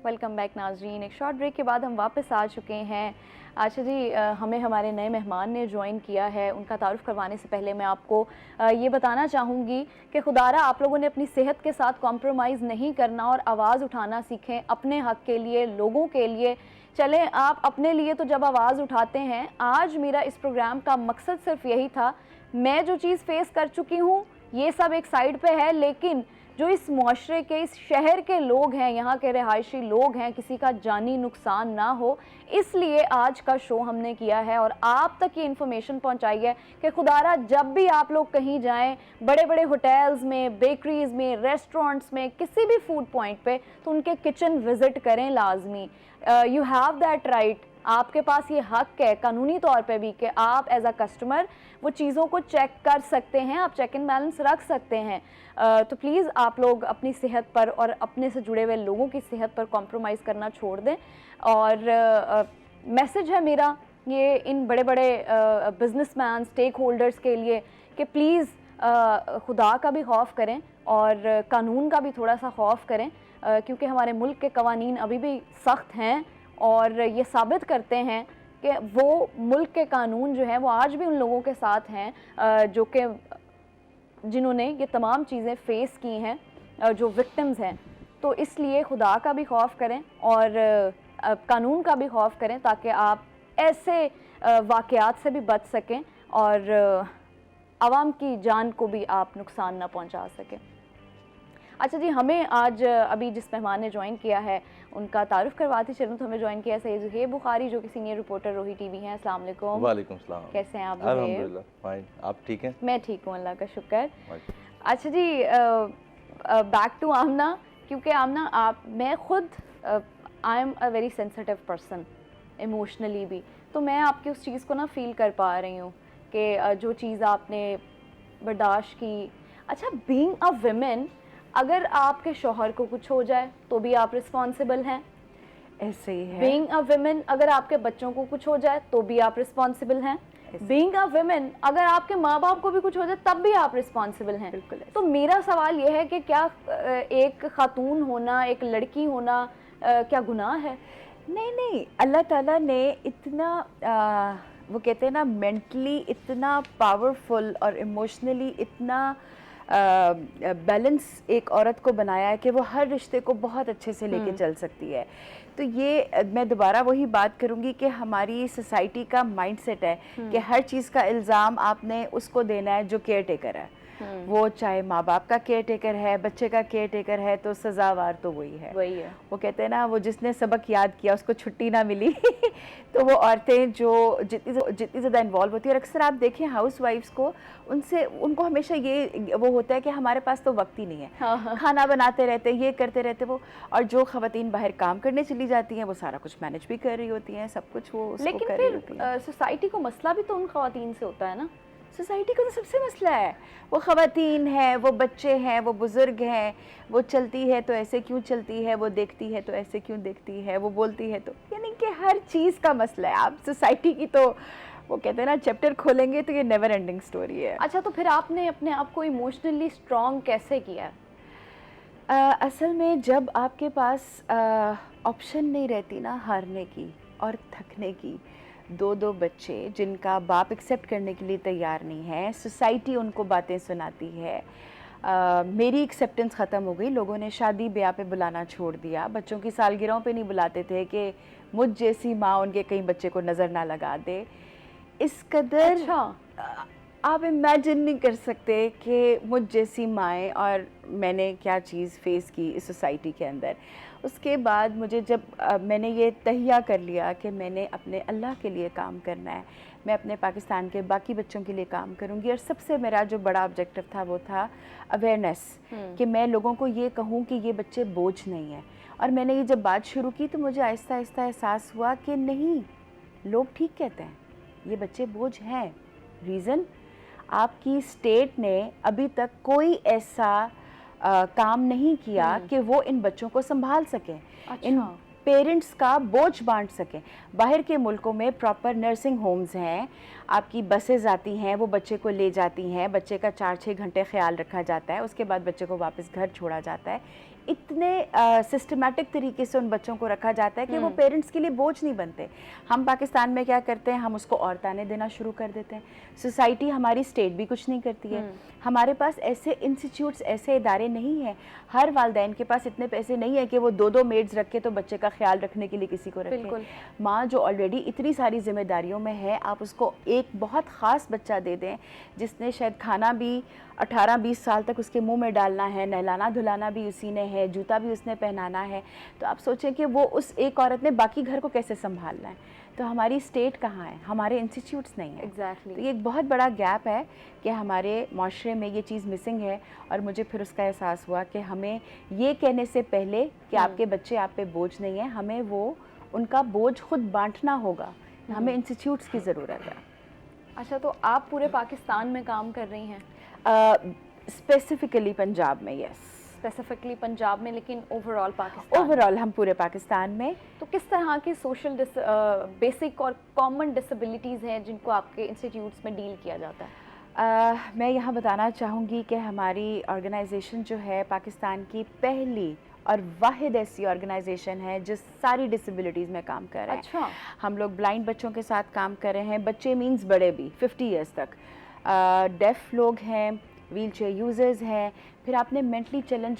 वेलकम बैक नाजरीन। एक शॉर्ट ब्रेक के बाद हम वापस आ चुके हैं। अच्छा जी, हमें हमारे नए मेहमान ने ज्वाइन किया है। उनका तारुफ करवाने से पहले मैं आपको ये बताना चाहूँगी कि खुदारा आप लोगों ने अपनी सेहत के साथ कॉम्प्रोमाइज़ नहीं करना और आवाज़ उठाना सीखें अपने हक़ के लिए, लोगों के लिए। चलें, आप अपने लिए तो जब आवाज़ उठाते हैं, आज मेरा इस प्रोग्राम का मकसद सिर्फ यही था। मैं जो चीज़ फेस कर चुकी हूँ ये सब एक साइड पे है, लेकिन जो इस मुआशरे के, इस शहर के लोग हैं, यहाँ के रिहायशी लोग हैं, किसी का जानी नुकसान ना हो, इसलिए आज का शो हमने किया है और आप तक ये इन्फॉर्मेशन पहुँचाई है कि खुदारा जब भी आप लोग कहीं जाएं, बड़े बड़े होटल्स में, बेकरीज़ में, रेस्टोरेंट्स में, किसी भी फूड पॉइंट पे, तो उनके किचन विज़िट करें लाजमी। यू हैव दैट राइट, आपके पास ये हक़ है कानूनी तौर पे भी कि आप एज अ कस्टमर वो चीज़ों को चेक कर सकते हैं, आप चेक एंड बैलेंस रख सकते हैं। तो प्लीज़ आप लोग अपनी सेहत पर और अपने से जुड़े हुए लोगों की सेहत पर कॉम्प्रोमाइज़ करना छोड़ दें। और मैसेज है मेरा ये इन बड़े बड़े बिजनेसमैन, स्टेक होल्डर्स के लिए कि प्लीज़ खुदा का भी खौफ करें और कानून का भी थोड़ा सा खौफ करें, क्योंकि हमारे मुल्क के कवानीन अभी भी सख्त हैं और ये साबित करते हैं कि वो मुल्क के कानून जो है वो आज भी उन लोगों के साथ हैं जो कि जिन्होंने ये तमाम चीज़ें फेस की हैं, जो विक्टिम्स हैं। तो इसलिए खुदा का भी खौफ करें और कानून का भी खौफ करें ताकि आप ऐसे वाक़यात से भी बच सकें और आवाम की जान को भी आप नुकसान ना पहुंचा सकें। अच्छा जी, हमें आज अभी जिस मेहमान ने ज्वाइन किया है उनका तारुफ करवाती चलूँ तो हमें ज्वाइन किया सैयद ज़ुहैब बुखारी जो कि सीनियर रिपोर्टर रोही टीवी हैं। अस्सलाम वालेकुम। वालेकुम सलाम। कैसे हैं आप? अल्हम्दुलिल्लाह फाइन, आप ठीक हैं? मैं ठीक हूँ, अल्लाह का शुक्र। अच्छा जी, बैक टू आमना, क्योंकि आमना मैं खुद I am a very sensitive person emotionally भी, तो मैं आपकी उस चीज़ को ना फील कर पा रही हूँ कि जो चीज़ आपने बर्दाश्त की। अच्छा, बीइंग अ वुमेन, अगर आपके शौहर को कुछ हो जाए तो भी आप रिस्पॉन्सिबल हैं। ऐसे ही है। बीइंग अ वुमेन, अगर आपके बच्चों को कुछ हो जाए तो भी आप रिस्पॉन्सिबल हैं। बीइंग अ वुमेन, अगर आपके माँ बाप को भी कुछ हो जाए तब भी आप रिस्पॉन्सिबल हैं। बिल्कुल। तो मेरा सवाल ये है कि क्या एक खातून होना, एक लड़की होना क्या गुनाह है? नहीं नहीं, अल्लाह ताला ने इतना वो कहते हैं ना मेंटली इतना पावरफुल और इमोशनली इतना बैलेंस एक औरत को बनाया है कि वो हर रिश्ते को बहुत अच्छे से लेके चल सकती है। तो ये मैं दोबारा वही बात करूँगी कि हमारी सोसाइटी का माइंडसेट है कि हर चीज़ का इल्ज़ाम आपने उसको देना है जो केयर टेकर है। वो चाहे माँ बाप का केयर टेकर है, बच्चे का केयर टेकर है, तो सजावार तो वही है। वो कहते हैं ना, वो जिसने सबक याद किया उसको छुट्टी ना मिली। तो वो औरतें जो जितनी ज़्यादा इन्वॉल्व होती है, और अक्सर आप देखें हाउस वाइफ्स को, उनको हमेशा ये वो होता है कि हमारे पास तो वक्त ही नहीं है। हाँ। खाना बनाते रहते, ये करते रहते वो, और जो ख़वातीन बाहर काम करने चली जाती हैं वो सारा कुछ मैनेज भी कर रही होती हैं, सब कुछ वो उसको लेकिन कर रही होती हैं। फिर सोसाइटी को मसला भी तो उन खवातीन से होता है ना। सोसाइटी का तो सबसे मसला है, वो ख़वातीन हैं, वो बच्चे हैं, वो बुज़ुर्ग हैं, वो चलती है तो ऐसे क्यों चलती है, वो देखती है तो ऐसे क्यों देखती है, वो बोलती है तो, यानी कि हर चीज़ का मसला है। आप सोसाइटी की तो वो कहते हैं ना चैप्टर खोलेंगे तो ये नेवर एंडिंग स्टोरी है। अच्छा, तो फिर आपने अपने आप को इमोशनली स्ट्रॉन्ग कैसे किया? असल में जब आपके पास ऑप्शन नहीं रहती ना हारने की और थकने की, दो बच्चे जिनका बाप एक्सेप्ट करने के लिए तैयार नहीं है, सोसाइटी उनको बातें सुनाती है, मेरी एक्सेप्टेंस ख़त्म हो गई, लोगों ने शादी ब्याह पे बुलाना छोड़ दिया, बच्चों की सालगिरहों पे नहीं बुलाते थे कि मुझ जैसी माँ उनके कहीं बच्चे को नज़र ना लगा दे। इस कदर अच्छा। आप इमेजिन नहीं कर सकते कि मुझ जैसी माएँ और मैंने क्या चीज़ फेस की इस सोसाइटी के अंदर। उसके बाद मुझे जब मैंने ये तहिया कर लिया कि मैंने अपने अल्लाह के लिए काम करना है, मैं अपने पाकिस्तान के बाकी बच्चों के लिए काम करूंगी, और सबसे मेरा जो बड़ा ऑब्जेक्टिव था वो था अवेयरनेस, कि मैं लोगों को ये कहूँ कि ये बच्चे बोझ नहीं हैं। और मैंने ये जब बात शुरू की तो मुझे आहिस्ता आहिस्ता एहसास हुआ कि नहीं, लोग ठीक कहते हैं, ये बच्चे बोझ हैं। रीज़न, आपकी स्टेट ने अभी तक कोई ऐसा काम नहीं किया कि वो इन बच्चों को संभाल सकें। अच्छा। इन पेरेंट्स का बोझ बांट सकें। बाहर के मुल्कों में प्रॉपर नर्सिंग होम्स हैं, आपकी बसेस आती हैं, वो बच्चे को ले जाती हैं, बच्चे का 4-6 घंटे ख्याल रखा जाता है, उसके बाद बच्चे को वापस घर छोड़ा जाता है। इतने सिस्टमैटिक तरीके से उन बच्चों को रखा जाता है कि वो पेरेंट्स के लिए बोझ नहीं बनते। हम पाकिस्तान में क्या करते हैं, हम उसको और ताने देना शुरू कर देते हैं। सोसाइटी, हमारी स्टेट भी कुछ नहीं करती है। हमारे पास ऐसे इंस्टीट्यूट्स, ऐसे इदारे नहीं हैं। हर वालदैन के पास इतने पैसे नहीं है कि वो 2-2 मेड्स रख के तो बच्चे का ख्याल रखने के लिए किसी को रखें। माँ जो ऑलरेडी इतनी सारी जिम्मेदारियों में है, आप उसको एक बहुत ख़ास बच्चा दे दें जिसने शायद खाना भी 18-20 साल तक उसके मुंह में डालना है, नहलाना धुलाना भी उसी ने है, जूता भी उसने पहनाना है, तो आप सोचें कि वो उस एक औरत ने बाकी घर को कैसे संभालना है। तो हमारी स्टेट कहाँ है, हमारे इंस्टीट्यूट्स नहीं है। एग्जैक्टली। तो ये एक बहुत बड़ा गैप है कि हमारे माशरे में ये चीज़ मिसिंग है। और मुझे फिर उसका एहसास हुआ कि हमें ये कहने से पहले कि आपके बच्चे आप पे बोझ नहीं है, हमें वो उनका बोझ खुद बांटना होगा। हमें इंस्टीट्यूट्स की ज़रूरत है। अच्छा, तो आप पूरे पाकिस्तान में काम कर रही हैं? स्पेसिफिकली पंजाब में, यस। स्पेसिफिकली पंजाब में, लेकिन ओवरऑल पाकिस्तान? ओवरऑल हम पूरे पाकिस्तान में। तो किस तरह की सोशल बेसिक और कॉमन डिसेबिलिटीज़ हैं जिनको आपके इंस्टीट्यूट्स में डील किया जाता है? मैं यहाँ बताना चाहूँगी कि हमारी ऑर्गेनाइजेशन जो है पाकिस्तान की पहली और वाहिद ऐसी ऑर्गेनाइजेशन है जो सारी डिसेबिलिटीज़ में काम कर रहे हैं। अच्छा। हम लोग ब्लाइंड बच्चों के साथ काम कर रहे हैं, बच्चे मींस बड़े भी 50 इयर्स तक, डेफ लोग हैं, व्हील चेयर यूज़र्स हैं, फिर आपने मेंटली चैलेंज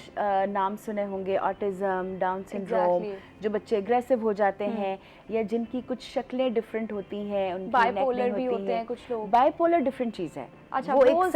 नाम सुने होंगे, ऑटिज़म, डाउन सिंड्रोम, जो बच्चे एग्रेसिव हो जाते हैं या जिनकी कुछ शक्लें डिफरेंट होती हैं, उनकी बाइपोलर भी होते हैं कुछ लोग। बाइपोलर डिफरेंट चीज़ है। अच्छा, वो एक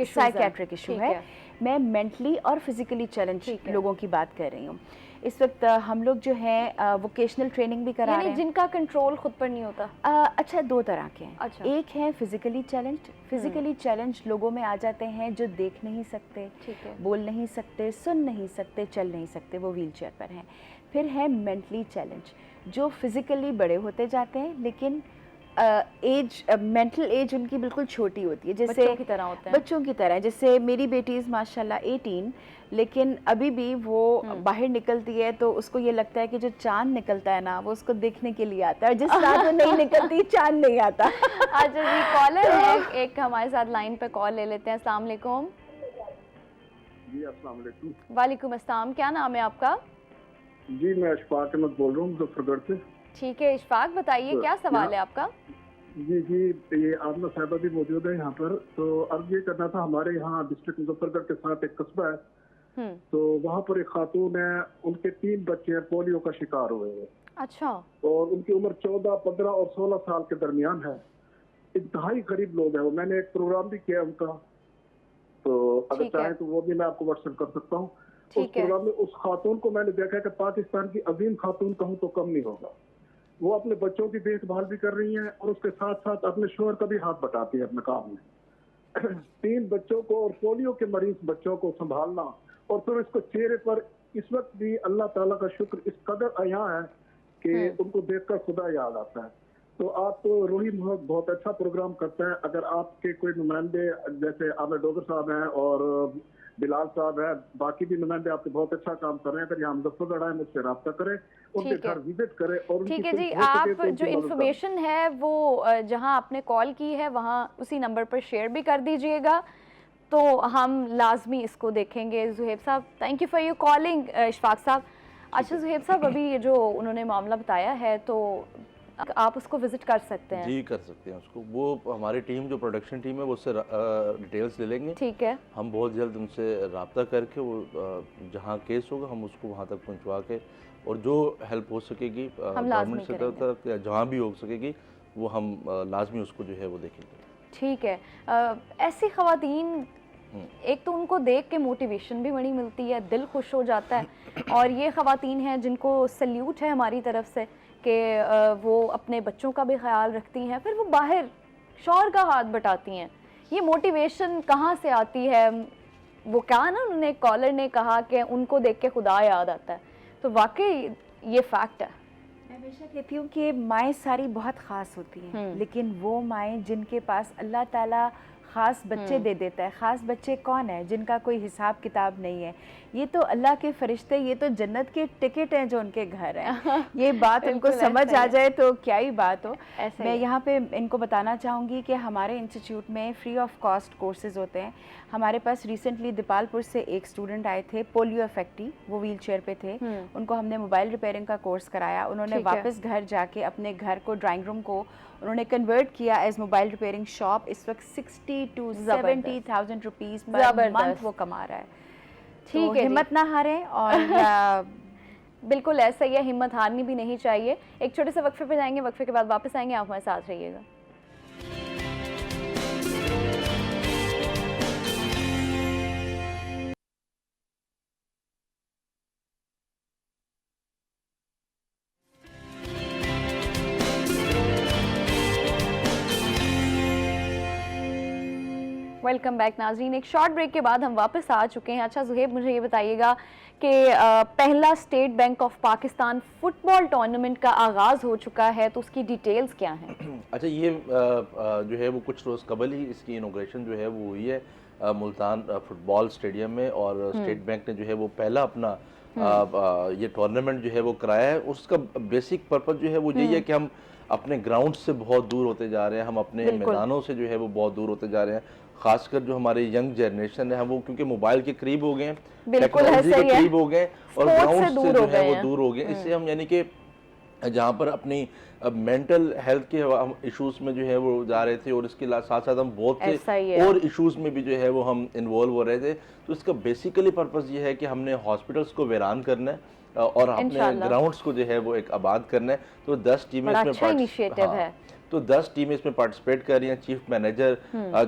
साइकेट्रिक इशू है। मैं मेंटली और फिजिकली चैलेंज लोगों की बात कर रही हूँ। इस वक्त हम लोग जो हैं वोकेशनल ट्रेनिंग भी करा रहे हैं, जिनका कंट्रोल खुद पर नहीं होता। अच्छा, 2 तरह के हैं। अच्छा। एक है फिजिकली चैलेंज। फिजिकली चैलेंज लोगों में आ जाते हैं जो देख नहीं सकते, ठीक है, बोल नहीं सकते, सुन नहीं सकते, चल नहीं सकते, वो व्हील चेयर पर हैं। फिर है मेंटली चैलेंज, जो फिजिकली बड़े होते जाते हैं लेकिन मेंटल एज उनकी बिल्कुल छोटी होती है, जैसे बच्चों की तरह होते हैं। बच्चों की तरह। जैसे मेरी बेटी माशाल्लाह 18, लेकिन अभी भी वो बाहर निकलती है तो उसको ये लगता है कि जो चांद निकलता है ना वो उसको देखने के लिए आता है, और जिस रात वो नहीं निकलती चांद नहीं आता। अच्छा जी, कॉलर है एक हमारे साथ लाइन पे, कॉल ले लेते हैं। अस्सलाम वालेकुम। जी अस्सलाम वालेकुम। वालेकुम अस्सलाम, क्या नाम है आपका? जी मैं अशफाक अहमद बोल रहा हूँ मुजफ्फरगढ़ से। ठीक है इशफाक, बताइए क्या सवाल है आपका? जी जी, ये आमना साहिबा भी मौजूद है यहाँ पर। तो अर्ज ये करना था, हमारे यहाँ डिस्ट्रिक्ट मुजफ्फरगढ़ के साथ एक कस्बा है, हम्म। तो वहाँ पर एक खातून है, उनके 3 बच्चे पोलियो का शिकार हुए हैं अच्छा। और उनकी उम्र 14, 15 और 16 साल के दरमियान है। इंतहाई गरीब लोग हैं वो। मैंने एक प्रोग्राम भी किया उनका, तो अगर ठीक है। चाहें तो वो भी मैं आपको व्हाट्सएप कर सकता हूँ। उस ठीक है। प्रोग्राम में उस खातून को मैंने देखा है कि पाकिस्तान की अजीम खातून कहूँ तो कम नहीं होगा। वो अपने बच्चों की देखभाल भी कर रही हैं और उसके साथ साथ अपने शोहर का भी हाथ बटाती है अपने काम में। 3 बच्चों को और पोलियो के मरीज बच्चों को संभालना, और फिर इसको चेहरे पर इस वक्त भी अल्लाह ताला का शुक्र इस कदर अया है कि उनको देखकर खुदा याद आता है। तो आप तो रोही मोहम्मद बहुत अच्छा प्रोग्राम करते हैं। अगर आपके कोई नुमाइंदे जैसे आमिर डोगर साहब हैं और बिलाल साहब हैं, बाकी भी नुमाइंदे आपके बहुत अच्छा काम कर रहे हैं, अगर यहाँ मुजफ्फरगढ़ आए मुझसे रब्ता करें, उनके ठीक है। घर विजिट करें और उनकी ठीक है जी, कुछ हो सके आप तो जो उनकी मदद करें। इन्फॉर्मेशन है वो जहां आपने कॉल की है वहां उसी नंबर पर शेयर भी कर दीजिएगा, तो हम लाजमी इसको देखेंगे। जुहेब साहब, thank you for your calling. Ishfaq साहब, अच्छा जुहेब साहब, अभी ये जो उन्होंने मामला बताया है तो आप उसको विजिट कर सकते हैं। जी कर सकते हैं उसको। वो हमारी टीम जो प्रोडक्शन टीम है वो उससे डिटेल्स ले लेंगे। ठीक है। हम बहुत जल्द उनसे रब्ता करके वो जहाँ केस होगा हम उसको वहाँ तक पहुँचवा के, और जो हेल्प हो सकेगी लाजमी गवर्नमेंट से करेंगे। तक या जहाँ भी हो सकेगी वो हम लाजमी उसको जो है वो देखेंगे। ठीक है। ऐसी ख़वातीन, एक तो उनको देख के मोटिवेशन भी बड़ी मिलती है, दिल खुश हो जाता है, और ये ख़वातीन हैं जिनको सल्यूट है हमारी तरफ से कि वो अपने बच्चों का भी ख्याल रखती हैं, फिर वो बाहर शौहर का हाथ बटाती हैं। ये मोटिवेशन कहाँ से आती है? वो कहा ना, उन्होंने कॉलर ने कहा कि उनको देख के खुदा याद आता है, तो वाकई ये फैक्ट है। मैं हमेशा कहती हूँ कि माएँ सारी बहुत ख़ास होती हैं, लेकिन वो माएँ जिनके पास अल्लाह ताला ख़ास बच्चे दे देता है। ख़ास बच्चे कौन है? जिनका कोई हिसाब किताब नहीं है। ये तो अल्लाह के फरिश्ते, ये तो जन्नत के टिकट हैं जो उनके घर हैं। ये बात उनको समझ आ जाए तो क्या ही बात हो। मैं यहाँ पे इनको बताना चाहूँगी कि हमारे इंस्टीट्यूट में फ्री ऑफ कॉस्ट कोर्सेज़ होते हैं। हमारे पास रिसेंटली दीपालपुर से एक स्टूडेंट आए थे, पोलियो अफेक्टी, वो व्हील चेयर पे थे। उनको हमने मोबाइल रिपेयरिंग का कोर्स कराया। उन्होंने वापस घर जाके अपने घर को, ड्राइंग रूम को उन्होंने कन्वर्ट किया एज मोबाइल रिपेयरिंग शॉप। इस वक्त 60 to 70,000 रुपीज़ पर मंथ वो कमा रहा है। ठीक है, हिम्मत ना हारें और बिल्कुल ऐसा ही है, हिम्मत हारनी भी नहीं चाहिए। एक छोटे से वक्फे पे जाएंगे, वक्फे के बाद वापस आएंगे, आप हमारे साथ रहिएगा। वेलकम बैक नाज़रीन। एक शॉर्ट ब्रेक के बाद हम वापस आ चुके हैं। अच्छा ज़ुहेब, मुझे ये बताइएगा कि पहला state bank of Pakistan football tournament का आगाज़ हो चुका है, तो उसकी डिटेल्स क्या हैं? अच्छा, ये जो है वो कुछ रोज़ कबल ही इसकी इनॉग्रेशन जो है वो हुई है मुल्तान फुटबॉल स्टेडियम में, और स्टेट बैंक ने जो है वो पहला अपना ये टूर्नामेंट जो है वो कराया है। उसका बेसिक पर्पज़ जो है वो यही है कि हम अपने ग्राउंड से बहुत दूर होते जा रहे हैं, हम अपने मैदानों से जो है वो बहुत दूर होते जा रहे हैं। खासकर जो हमारे यंग जनरेशन है वो क्योंकि मोबाइल के करीब हो गए हैं, टेक्नोलॉजी के करीब हो गए और ग्राउंड से जो है वो दूर हो गए। इससे हम यानी कि जहाँ पर अपनी मेंटल हेल्थ के हम इश्यूज में जो है वो जा रहे थे, और इसके साथ साथ हम बहुत से और इश्यूज में भी जो है वो हम इन्वॉल्व हो रहे थे। तो इसका बेसिकली पर्पस ये है कि हमने हॉस्पिटल्स को वीरान करना है और अपने ग्राउंड्स को जो है वो एक आबाद करना है। तो 10 टीमें इसमें तो 10 टीमें इसमें पार्टिसिपेट कर रही हैं। चीफ मैनेजर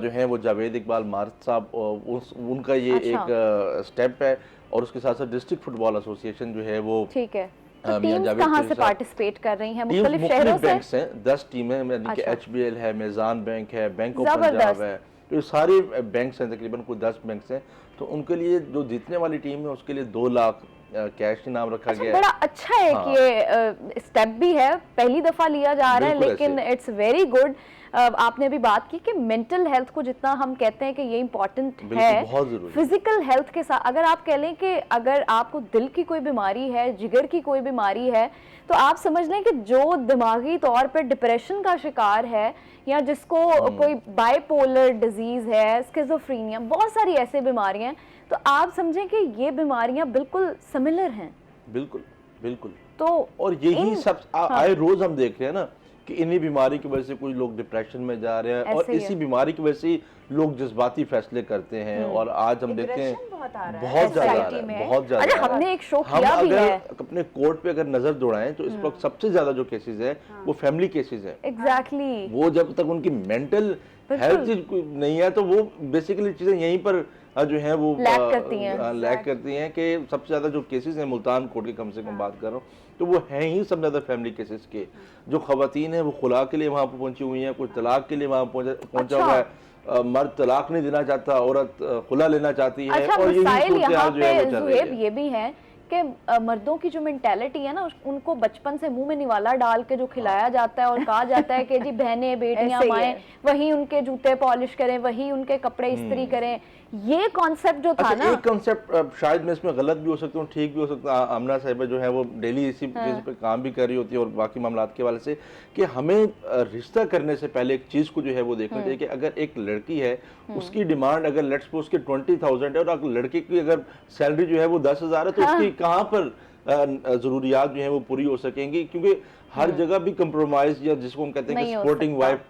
जो हैं वो जावेद इकबाल मार्थ साहब, उनका ये एक स्टेप है, और उसके साथ साथ डिस्ट्रिक्ट फुटबॉल एसोसिएशन जो है वो ठीक है। तो टीम्स कहाँ से पार्टिसिपेट कर रही हैं? मुख्तलिफ शहरों से बैंक्स हैं, 10 टीमें, यानी कि HBL है, मेज़ान बैंक है, बैंक ऑफ पंजाब है, तो सारे बैंक्स हैं, तकरीबन कुछ 10 बैंक्स हैं। तो उनके लिए जो जीतने वाली टीम है उसके लिए 2 लाख कैश इनाम रखा गया है। बड़ा अच्छा है कि ये स्टेप भी है, पहली दफ़ा लिया जा रहा है, लेकिन इट्स वेरी गुड। आपने अभी बात की कि मेंटल हेल्थ को जितना हम कहते हैं कि ये इम्पॉर्टेंट है, फिजिकल हेल्थ के साथ अगर आप कह लें कि अगर आपको दिल की कोई बीमारी है, जिगर की कोई बीमारी है, तो आप समझ लें कि जो दिमागी तौर पर डिप्रेशन का शिकार है, या जिसको कोई बाइपोलर डिजीज़ है, स्किज़ोफ्रेनिया, बहुत सारी ऐसी बीमारियां हैं, तो आप समझें कि ये बीमारियां बिल्कुल सिमिलर हैं। बिल्कुल बिल्कुल। तो और यही सब आए रोज हम देख रहे हैं ना कि इन्हीं बीमारी की वजह से कुछ लोग डिप्रेशन में जा रहे हैं और ऐसे ही इसी है। बीमारी की वजह से लोग जज्बाती फैसले करते हैं। और आज हम देखते हैं Aggression बहुत आ रहा है बहुत ज्यादा आ society रहा है, में। बहुत ज्यादा अच्छा आ रहा है। हमने एक शो हम किया भी अगर है अपने कोर्ट पे अगर नजर दौड़ाएं तो इस वक्त सबसे ज्यादा जो केसेस हैं वो फैमिली केसेस हैं। एग्जैक्टली वो जब तक उनकी मेंटल हेल्थ नहीं है तो वो बेसिकली चीजें यहीं पर जो है वो Lack करती हैं। लैक करती हैं कि सबसे ज्यादा जो केसेस हैं मुल्तान कोर्ट की कम से कम बात कर रहा हूँ तो वो हैं ही सबसे ज्यादा फैमिली केसेस के। जो खवातीन हैं वो खुला के लिए वहां पर पहुंची हुई हैं, कुछ तलाक के लिए वहां पहुंचा हुआ है। मर्द तलाक नहीं देना चाहता, औरत खुला लेना चाहती है। अच्छा और यही मसाइल सूरत यहाँ हाल जो है पे वो चल रही जुहेब है। ये भी है कि मर्दों की जो मेंटेलिटी है ना उनको बचपन से मुंह में निवाला डाल के जो खिलाया जाता है और कहा जाता है कि जी बहनें बेटियां ऐसे ही माएं है। वही उनके जूते पॉलिश करें, वही उनके कपड़े इस्त्री करें। ये कॉन्सेप्ट जो था अच्छा ना एक कंसेप्ट शायद मैं इसमें गलत भी हो सकता हूँ, ठीक भी हो सकता है। आमना साहिबा जो है वो डेली इसी चीज पे काम भी कर रही होती है और बाकी मामलात के हवाले से कि हमें रिश्ता करने से पहले एक चीज को जो है वो देखना चाहिए कि अगर एक लड़की है उसकी डिमांड अगर लेट्स सपोज कि 20,000 है और अगर लड़के की अगर सैलरी जो है वो 10,000 है तो उसकी कहाँ पर जरूरियात जो है वो पूरी हो सकेंगी, क्योंकि हर जगह भी कंप्रोमाइज या जिसको हम कहते हैं कि नहीं हो सपोर्टिंग सकता। वाइफ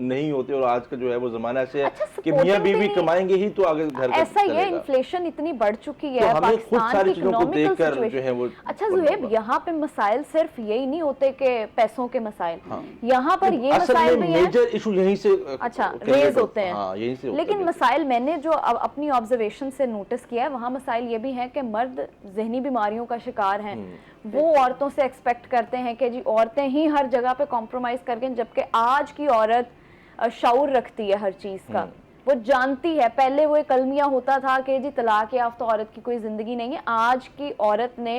नहीं होती। और आज का जो है वो जमाना ऐसे है अच्छा, कि supporting मियाँ भी बीवी नहीं। कमाएंगे ही तो आगे घर का ऐसा ही है, चलेगा। इन्फ्लेशन इतनी बढ़ चुकी तो है हमें खुद पाकिस्तान सारी की चीजों को इकोनॉमिकल देखकर जो है सिचुएशन। वो अच्छा बनना जुहेब होगा। यहाँ पे मसाइल सिर्फ यही नहीं होते कि पैसों के मसाइल, यहाँ पर ये असल मसाइल में भी हैं। मेजर इशू यहीं से अच्छा create रेज होते हैं। हाँ यहीं से होते लेकिन हैं। मसाइल मैंने जो अपनी ऑब्जर्वेशन से नोटिस किया है वहाँ मसाइल ये भी हैं कि मर्द जहनी बीमारियों का शिकार हैं। वो औरतों से एक्सपेक्ट करते हैं कि जी औरतें ही हर जगह पे कॉम्प्रोमाइज करके, जबकि आज की औरत शऊर रखती है हर चीज का, वो जानती है। पहले वो एक अलमिया होता था कि जी तलाक याफ्ता औरत की कोई जिंदगी नहीं है, आज की औरत ने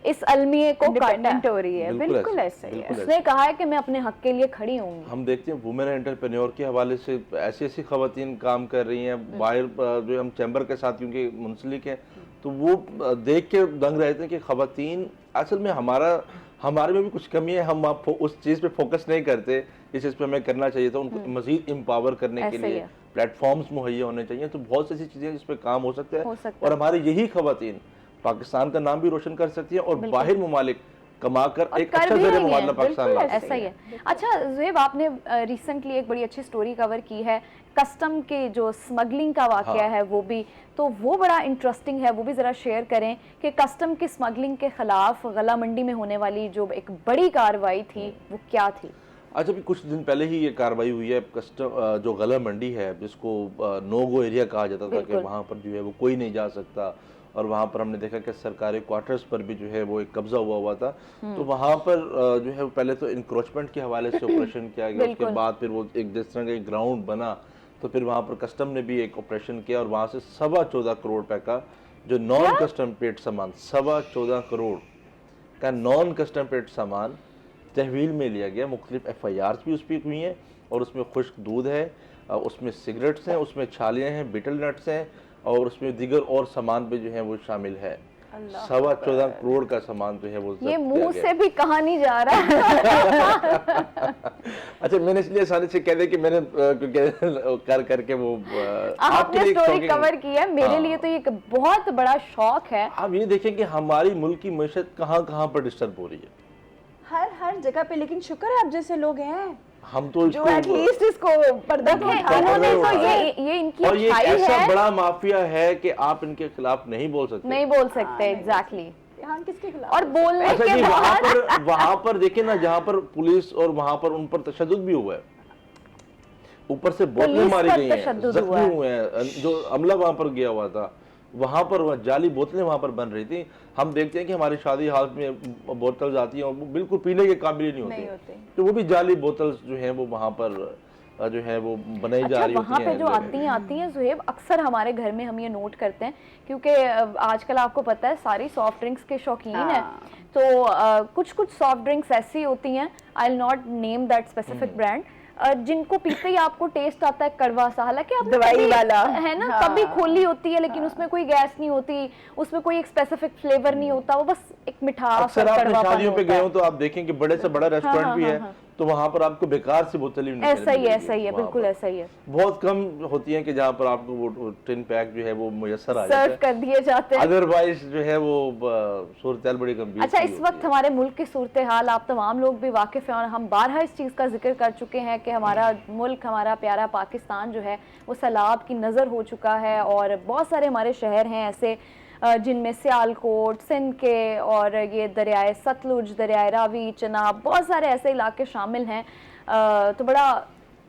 इस अलमिये को काटा इंडिपेंडेंट हो रही है। बिल्कुल बिल्कुल ऐसे, ऐसा ही है। बिल्कुल उसने कहा है कि मैं अपने हक के लिए खड़ी हूँ। हम देखते हैं वुमेन एंटरप्रेन्योर के हवाले से ऐसी ऐसी खवातीन काम कर रही हैं बाहर, जो हम चैम्बर के साथ क्योंकि मुंसलिक हैं तो वो देख के दंग रहते हैं कि खवातीन असल में हमारे में भी कुछ कमी है। हम उस चीज़ पे फोकस नहीं करते जिस चीज़ पे हमें करना चाहिए था। उनको मजीद एम्पावर करने के ऐसे ही लिए है। प्लेटफॉर्म्स मुहैया होने चाहिए। तो बहुत सी ऐसी चीज़ें जिस पे काम हो सकता हो है सकता और है। हमारी यही खवातीन पाकिस्तान का नाम भी रोशन कर सकती है और बाहर ममालिक कमाकर और एक कर अच्छा भी जरिए रही हैं, मुबादला पाकिस्तान ला सकती ऐसा ही है। अच्छा जुहेब आपने रिसेंटली एक बड़ी अच्छी स्टोरी कवर की है, कस्टम के जो स्मगलिंग का वाकया है वो भी, तो वो बड़ा इंटरेस्टिंग है, वो भी ज़रा शेयर करें कि कस्टम की स्मगलिंग के खिलाफ गला मंडी में होने वाली जो एक बड़ी कार्रवाई थी वो क्या थी? अच्छा, अभी कुछ दिन पहले ही ये कार्रवाई हुई है। कस्टम जो गला मंडी है जिसको नो गो एरिया कहा जाता था कि वहाँ पर जो है वो कोई नहीं जा सकता, और वहाँ पर हमने देखा कि सरकारी क्वार्टर्स पर भी जो है वो एक कब्जा हुआ था। तो वहाँ पर जो है पहले तो इंक्रोचमेंट के हवाले से ऑपरेशन किया गया, उसके बाद फिर वो एक जिस तरह का एक ग्राउंड बना तो फिर वहाँ पर कस्टम ने भी एक ऑपरेशन किया और वहाँ से 14.25 करोड़ रुपए का जो नॉन कस्टम पेड सामान 14.25 करोड़ का नॉन कस्टम पेड सामान तहवील में लिया गया। मुख्तलिफ FIRs भी उस पर हुई हैं और उसमें खुश्क दूध है, उसमें सिगरेट्स हैं, उसमें छालियाँ हैं, बीटल नट्स हैं और उसमें दीगर और सामान भी जो है वो शामिल है। 14.25 करोड़ का सामान जो है वो ये जब्त मुंह किया गया। से भी कहा नहीं जा रहा। अच्छा, मैंने इसलिए आसानी से कह दिया कि मैंने कर करके वो आपके आपने लिए एक स्टोरी shocking- कवर की है, मेरे लिए तो ये एक बहुत बड़ा शौक है। आप ये देखें कि हमारी मुल्क की मैशत कहाँ कहाँ पर डिस्टर्ब हो रही है। हर जगह पे, लेकिन शुक्र है आप जैसे लोग हैं हम तो जो इसको एटलीस्ट इसको पर्दा देखें, उठा इन्होंने रहे तो हैं। ये इनकी और ये एक अच्छाई ऐसा है, बड़ा माफिया है कि आप इनके खिलाफ नहीं बोल सकते। नहीं बोल सकते एग्जैक्टली। हाँ, किसके खिलाफ? और बोलने अच्छा के जी, बाद वहां पर देखिए ना, जहाँ पर पुलिस और वहां पर उन पर तशद्दुद भी हुआ है, ऊपर से बोतलें पुलिस मारी पर गई हैं, तशद्दुद हुआ जख्मी है। हुए हैं। जो अमला वहां पर गया हुआ था, वहां पर जाली बोतलें वहां पर बन रही थी। हम देखते हैं कि हमारी शादी हाल में बोतल आती हैं और वो बिल्कुल पीने के काबिल नहीं होती, तो वो भी जाली बोतल जो है वो वहां पर जो है वो बनाई जा अच्छा रही वहाँ होती पे हैं। जो आती हैं जुहेब, अक्सर हमारे घर में हम ये नोट करते हैं क्योंकि आजकल आपको पता है सारी सॉफ्ट ड्रिंक्स के शौकीन हैं, तो कुछ कुछ सॉफ्ट ड्रिंक्स ऐसी होती हैं, I will not name that specific brand, जिनको पीते ही आपको टेस्ट आता है कड़वा सा, हालांकि आप दवाई वाला है ना, कभी खोली होती है लेकिन उसमें कोई गैस नहीं होती, उसमें कोई एक स्पेसिफिक फ्लेवर नहीं होता, वो बस एक मिठास अक्सर और आपने कड़वापन शादियों पे होता गए है। हो तो आप देखें कि बड़े से बड़ा रेस्टोरेंट भी है, तो वहाँ पर आपको बेकार से बोतल ही नहीं ऐसा ही मिलेगी ऐसा ही है, वहाँ बिल्कुल पर। ऐसा ही है। बहुत कम होती हैं कि जहाँ पर आपको वो टिन पैक जो है वो मुयस्सर आ जाता सर्व है, कर दिए जाते हैं। अदरवाइज जो है वो सूरत बड़ी गंभीर अच्छा, सी इस होती वक्त है। हमारे मुल्क की सूरत हाल आप तमाम लोग भी वाकिफ़ हैं और हम बारहा इस चीज़ का जिक्र कर चुके हैं कि हमारा मुल्क, हमारा प्यारा पाकिस्तान जो है वो सैलाब की नज़र हो चुका है और बहुत सारे हमारे शहर हैं ऐसे जिनमें सियालकोट, सिंध के और ये दरियाए सतलुज, दरियाए रावी, चनाब, बहुत सारे ऐसे इलाके शामिल हैं। तो बड़ा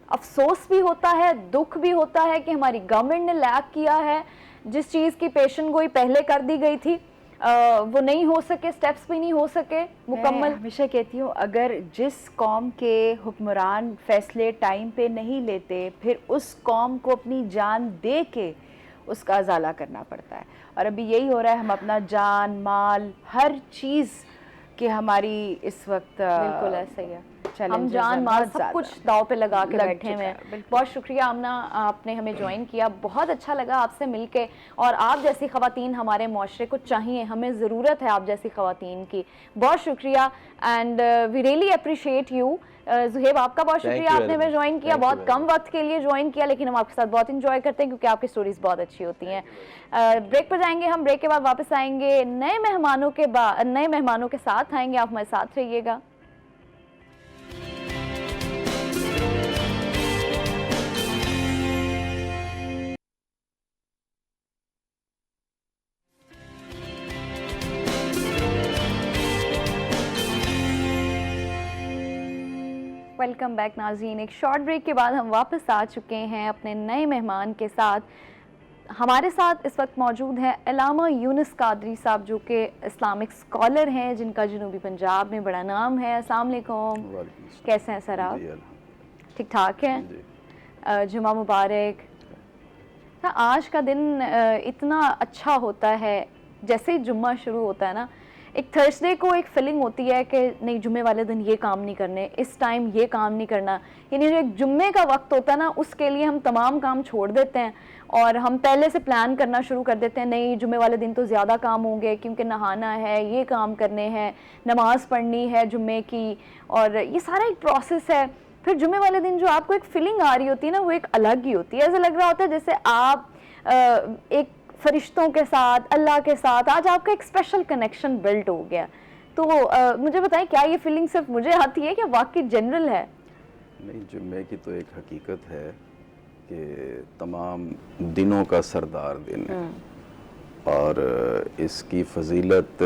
अफसोस भी होता है, दुख भी होता है कि हमारी गवर्नमेंट ने लैक किया है। जिस चीज़ की पेशन गोई पहले कर दी गई थी वो नहीं हो सके, स्टेप्स भी नहीं हो सके मैं मुकम्मल। हमेशा कहती हूँ, अगर जिस कौम के हुक्मरान फैसले टाइम पे नहीं लेते, फिर उस कौम को अपनी जान दे के उसका अजाला करना पड़ता है। और अभी यही हो रहा है, हम अपना जान माल हर चीज़ की हमारी इस वक्त बिल्कुल ऐसा ही है, हम challenges जान हैं, माल बहुत सब ज़्यादा। कुछ दाव पे लगा के लग बैठे चुका हुए है, हैं। बिल्कुल। बहुत शुक्रिया आमना, आपने हमें ज्वाइन किया, बहुत अच्छा लगा आपसे मिलके। और आप जैसी ख़वातीन हमारे माशरे को चाहिए, हमें ज़रूरत है आप जैसी ख़वातीन की। बहुत शुक्रिया and we really appreciate you. Zuhaib, आपका बहुत Thank शुक्रिया, you आपने very हमें much. ज्वाइन किया, Thank you बहुत very कम much. वक्त के लिए ज्वाइन किया, लेकिन हम आपके साथ बहुत इंजॉय करते हैं क्योंकि आपकी स्टोरीज बहुत अच्छी होती हैं। ब्रेक पर जाएंगे हम, ब्रेक के बाद वापस आएंगे नए मेहमानों के साथ आएंगे, आप हमारे साथ रहिएगा। वेलकम बैक नाज़रीन, एक शॉर्ट ब्रेक के बाद हम वापस आ चुके हैं अपने नए मेहमान के साथ। हमारे साथ इस वक्त मौजूद है अल्लामा यूनुस कादरी साहब, जो कि इस्लामिक स्कॉलर हैं, जिनका जनूबी पंजाब में बड़ा नाम है। अस्सलाम वालेकुम, कैसे हैं सर आप? ठीक ठाक हैं? जुमा मुबारक। हाँ, आज का दिन इतना अच्छा होता है, जैसे ही जुम्मा शुरू होता है ना, एक थर्सडे को एक फीलिंग होती है कि नहीं, जुम्मे वाले दिन ये काम नहीं करने, इस टाइम ये काम नहीं करना। यानी जो एक जुम्मे का वक्त होता है ना, उसके लिए हम तमाम काम छोड़ देते हैं और हम पहले से प्लान करना शुरू कर देते हैं। नहीं, जुम्मे वाले दिन तो ज़्यादा काम होंगे क्योंकि नहाना है, ये काम करने हैं, नमाज़ पढ़नी है जुम्मे की, और ये सारा एक प्रोसेस है। फिर जुम्मे वाले दिन जो आपको एक फीलिंग आ रही होती है ना, वो एक अलग ही होती है। ऐसा लग रहा होता है जैसे आप एक फरिश्तों के साथ, अल्लाह के साथ आज आपका एक स्पेशल कनेक्शन बिल्ट हो गया। तो मुझे बताएं, क्या ये फीलिंग सिर्फ मुझे आती है क्या वाकई जनरल है? नहीं, जुम्मे की तो एक हकीकत है कि तमाम दिनों का सरदार दिन है और इसकी फजीलत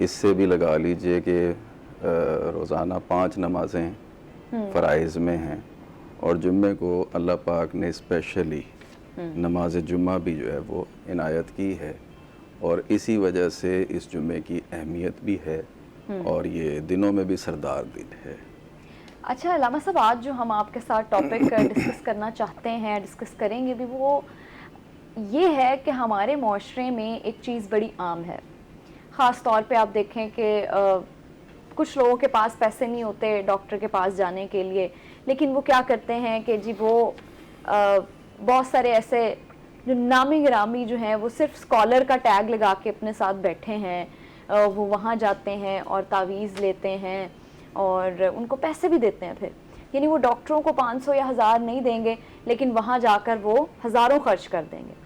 इससे भी लगा लीजिए कि रोज़ाना 5 नमाज़ें फ़राइज़ में हैं और जुम्मे को अल्लाह पाक ने स्पेशली नमाज जुम्मा भी जो है वो इनायत की है और इसी वजह से इस जुम्मे की अहमियत भी है और ये दिनों में भी सरदार दिन है। अच्छा अल्लामा साहब, आज जो हम आपके साथ टॉपिक डिस्कस करना चाहते हैं, डिस्कस करेंगे भी, वो ये है कि हमारे माशरे में एक चीज़ बड़ी आम है। ख़ास तौर पे आप देखें कि कुछ लोगों के पास पैसे नहीं होते डॉक्टर के पास जाने के लिए, लेकिन वो क्या करते हैं कि जी वो बहुत सारे ऐसे जो नामी गिरामी जो हैं वो सिर्फ स्कॉलर का टैग लगा के अपने साथ बैठे हैं, वो वहाँ जाते हैं और तावीज़ लेते हैं और उनको पैसे भी देते हैं। फिर यानी वो डॉक्टरों को 500 या 1000 नहीं देंगे, लेकिन वहाँ जाकर वो हज़ारों खर्च कर देंगे।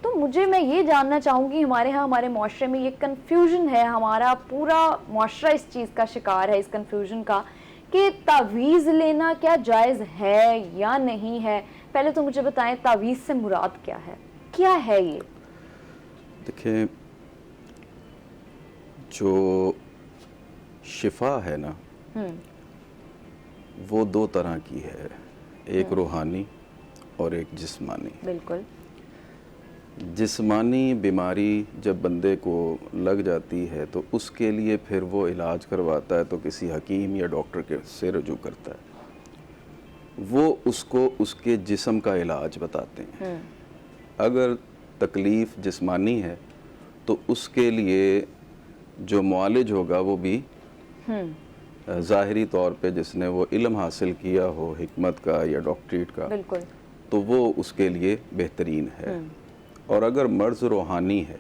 तो मैं ये जानना चाहूँगी, हमारे यहाँ हमारे माशरे में ये कन्फ्यूजन है, हमारा पूरा माशरा इस चीज़ का शिकार है, इस कन्फ्यूजन का, कि तावीज़ लेना क्या जायज़ है या नहीं है। पहले तो मुझे बताएं, तावीज़ से मुराद क्या है ये? देखिए, जो शिफा है ना, वो 2 तरह की है, एक रूहानी और एक जिस्मानी। बिल्कुल। जिस्मानी बीमारी जब बंदे को लग जाती है तो उसके लिए फिर वो इलाज करवाता है तो किसी हकीम या डॉक्टर के से रुजू करता है, वो उसको उसके जिस्म का इलाज बताते हैं। अगर तकलीफ़ जिस्मानी है तो उसके लिए जो मुआलिज होगा वो भी ज़ाहिरी तौर पे जिसने वो इल्म हासिल किया हो हिकमत का या डॉक्टरेट का, बिल्कुल, तो वो उसके लिए बेहतरीन है। और अगर मर्ज़ रूहानी है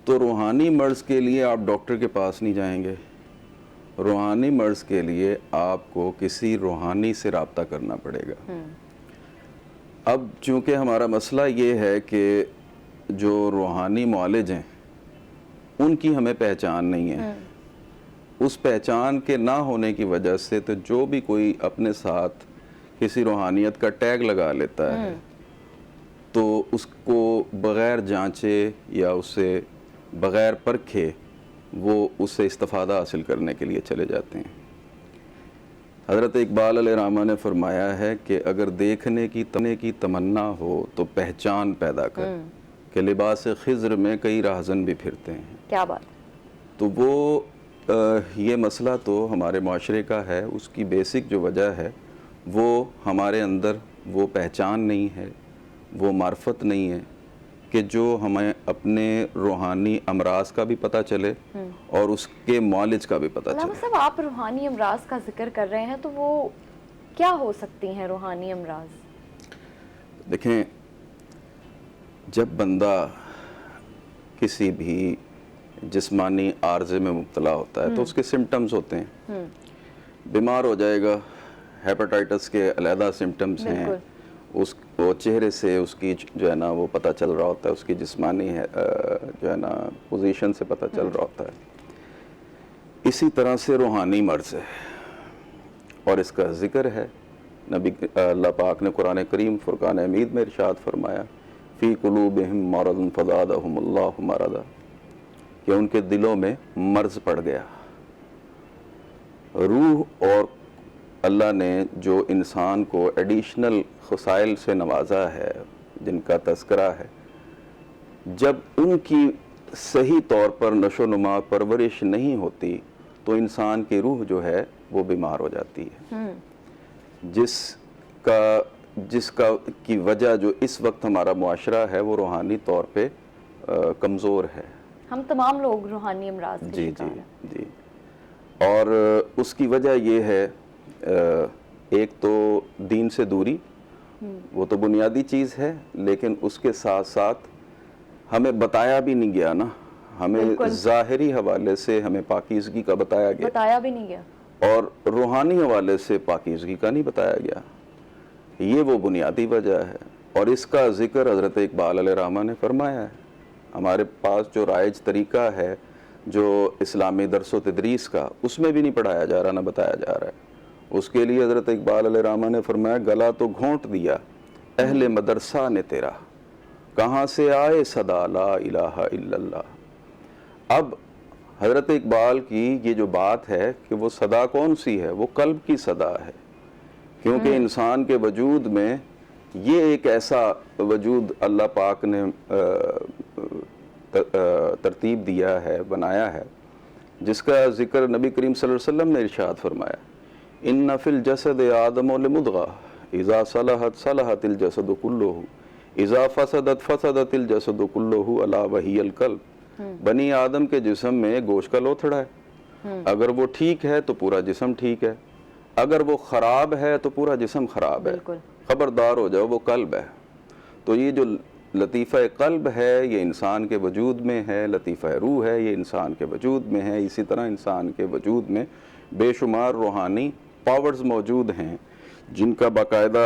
तो रूहानी मर्ज़ के लिए आप डॉक्टर के पास नहीं जाएंगे, रूहानी मर्ज़ के लिए आपको किसी रूहानी से रब्ता करना पड़ेगा। अब चूँकि हमारा मसला ये है कि जो रूहानी मुआलिज हैं उनकी हमें पहचान नहीं है। उस पहचान के ना होने की वजह से तो जो भी कोई अपने साथ किसी रूहानियत का टैग लगा लेता है तो उसको बग़ैर जांचे या उससे बग़ैर परखे वो उससे इस्तिफ़ादा हासिल करने के लिए चले जाते हैं। हज़रत इकबाल अलैहिर्रहमा ने फरमाया है कि अगर देखने की तमन्ना हो तो पहचान पैदा कर, कि लिबास खिज़्र में कई राहज़न भी फिरते हैं। क्या बात। तो वो ये मसला तो हमारे माशरे का है, उसकी बेसिक जो वजह है वो हमारे अंदर वो पहचान नहीं है, वो मार्फत नहीं है कि जो हमें अपने रूहानी अमराज का भी पता चले और उसके मौलिज का भी पता अल्लामा चले। साहब, आप रूहानी अमराज का जिक्र कर रहे हैं तो वो क्या हो सकती हैं रूहानी अमराज? देखें, जब बंदा किसी भी जिस्मानी आर्जे में मुब्तला होता है तो उसके सिम्टम्स होते हैं। बीमार हो जाएगा, हेपेटाइटिस के अलहदा सिम्टम्स हैं, उस वो चेहरे से उसकी जो है ना वो पता चल रहा होता है, उसकी जिस्मानी जो है ना पोजीशन से पता चल रहा होता है। इसी तरह से रूहानी मर्ज़ है और इसका ज़िक्र है। नबी अल्लाह पाक ने कुरान करीम फुरकान हमीद में इरशाद फरमाया, फ़ी कुलूबिहिम मरदुन फ़ज़ादहुमुल्लाहु मरदा, कि उनके दिलों में मर्ज़ पड़ गया। रूह और अल्लाह ने जो इंसान को एडिशनल खसाइल से नवाजा है, जिनका तज़किरा है, जब उनकी सही तौर पर नशोनुमा परवरिश नहीं होती तो इंसान की रूह जो है वो बीमार हो जाती है। जिसका की वजह जो इस वक्त हमारा मुआशरा है वो रूहानी तौर पे कमज़ोर है। हम तमाम लोग रूहानी अमराज के जी शिकार जी हैं। जी। और उसकी वजह ये है, एक तो दीन से दूरी, वो तो बुनियादी चीज़ है, लेकिन उसके साथ साथ हमें बताया भी नहीं गया ना, हमें ज़ाहिरी हवाले से हमें पाकीज़गी का बताया भी नहीं गया और रूहानी हवाले से पाकीज़गी का नहीं बताया गया। ये वो बुनियादी वजह है और इसका ज़िक्र हज़रत इकबाल अलैहिर्रहमा ने फरमाया है। हमारे पास जो राइज तरीका है जो इस्लामी दरस व तदरीस का, उसमें भी नहीं पढ़ाया जा रहा, ना बताया जा रहा है। उसके लिए हज़रत इकबाल अलैहिर्रहमा ने फरमाया, गला तो घोंट दिया अहले मदरसा ने तेरा, कहाँ से आए सदा ला इलाहा इल्लल्लाह। अब हज़रत इकबाल की ये जो बात है कि वो सदा कौन सी है, वो कल्ब की सदा है, क्योंकि इंसान के वजूद में ये एक ऐसा वजूद अल्लाह पाक ने तरतीब दिया है, बनाया है, जिसका ज़िक्र नबी करीम सल्लल्लाहु अलैहि वसल्लम ने इरशाद फरमाया, इन्ना फिल जसद आदम लिमुदगा इज़ा सलहत सलहतिल जसद कुल्लुहु इज़ा फसदत फसदतिल जसद कुल्लुहु अला वहियल कल्ब। बनी आदम के जिस्म में गोश्त का लोथड़ा है, अगर वो ठीक है तो पूरा जिस्म ठीक है, अगर वो ख़राब है तो पूरा जिस्म ख़राब है। ख़बरदार हो जाओ, वो कल्ब है। तो ये जो लतीफ़ा कल्ब है ये इंसान के वजूद में है, लतीफ़ा रूह है ये इंसान के वजूद में है। इसी तरह इंसान के वजूद में बेशुमार रूहानी पावर्स मौजूद हैं जिनका बाकायदा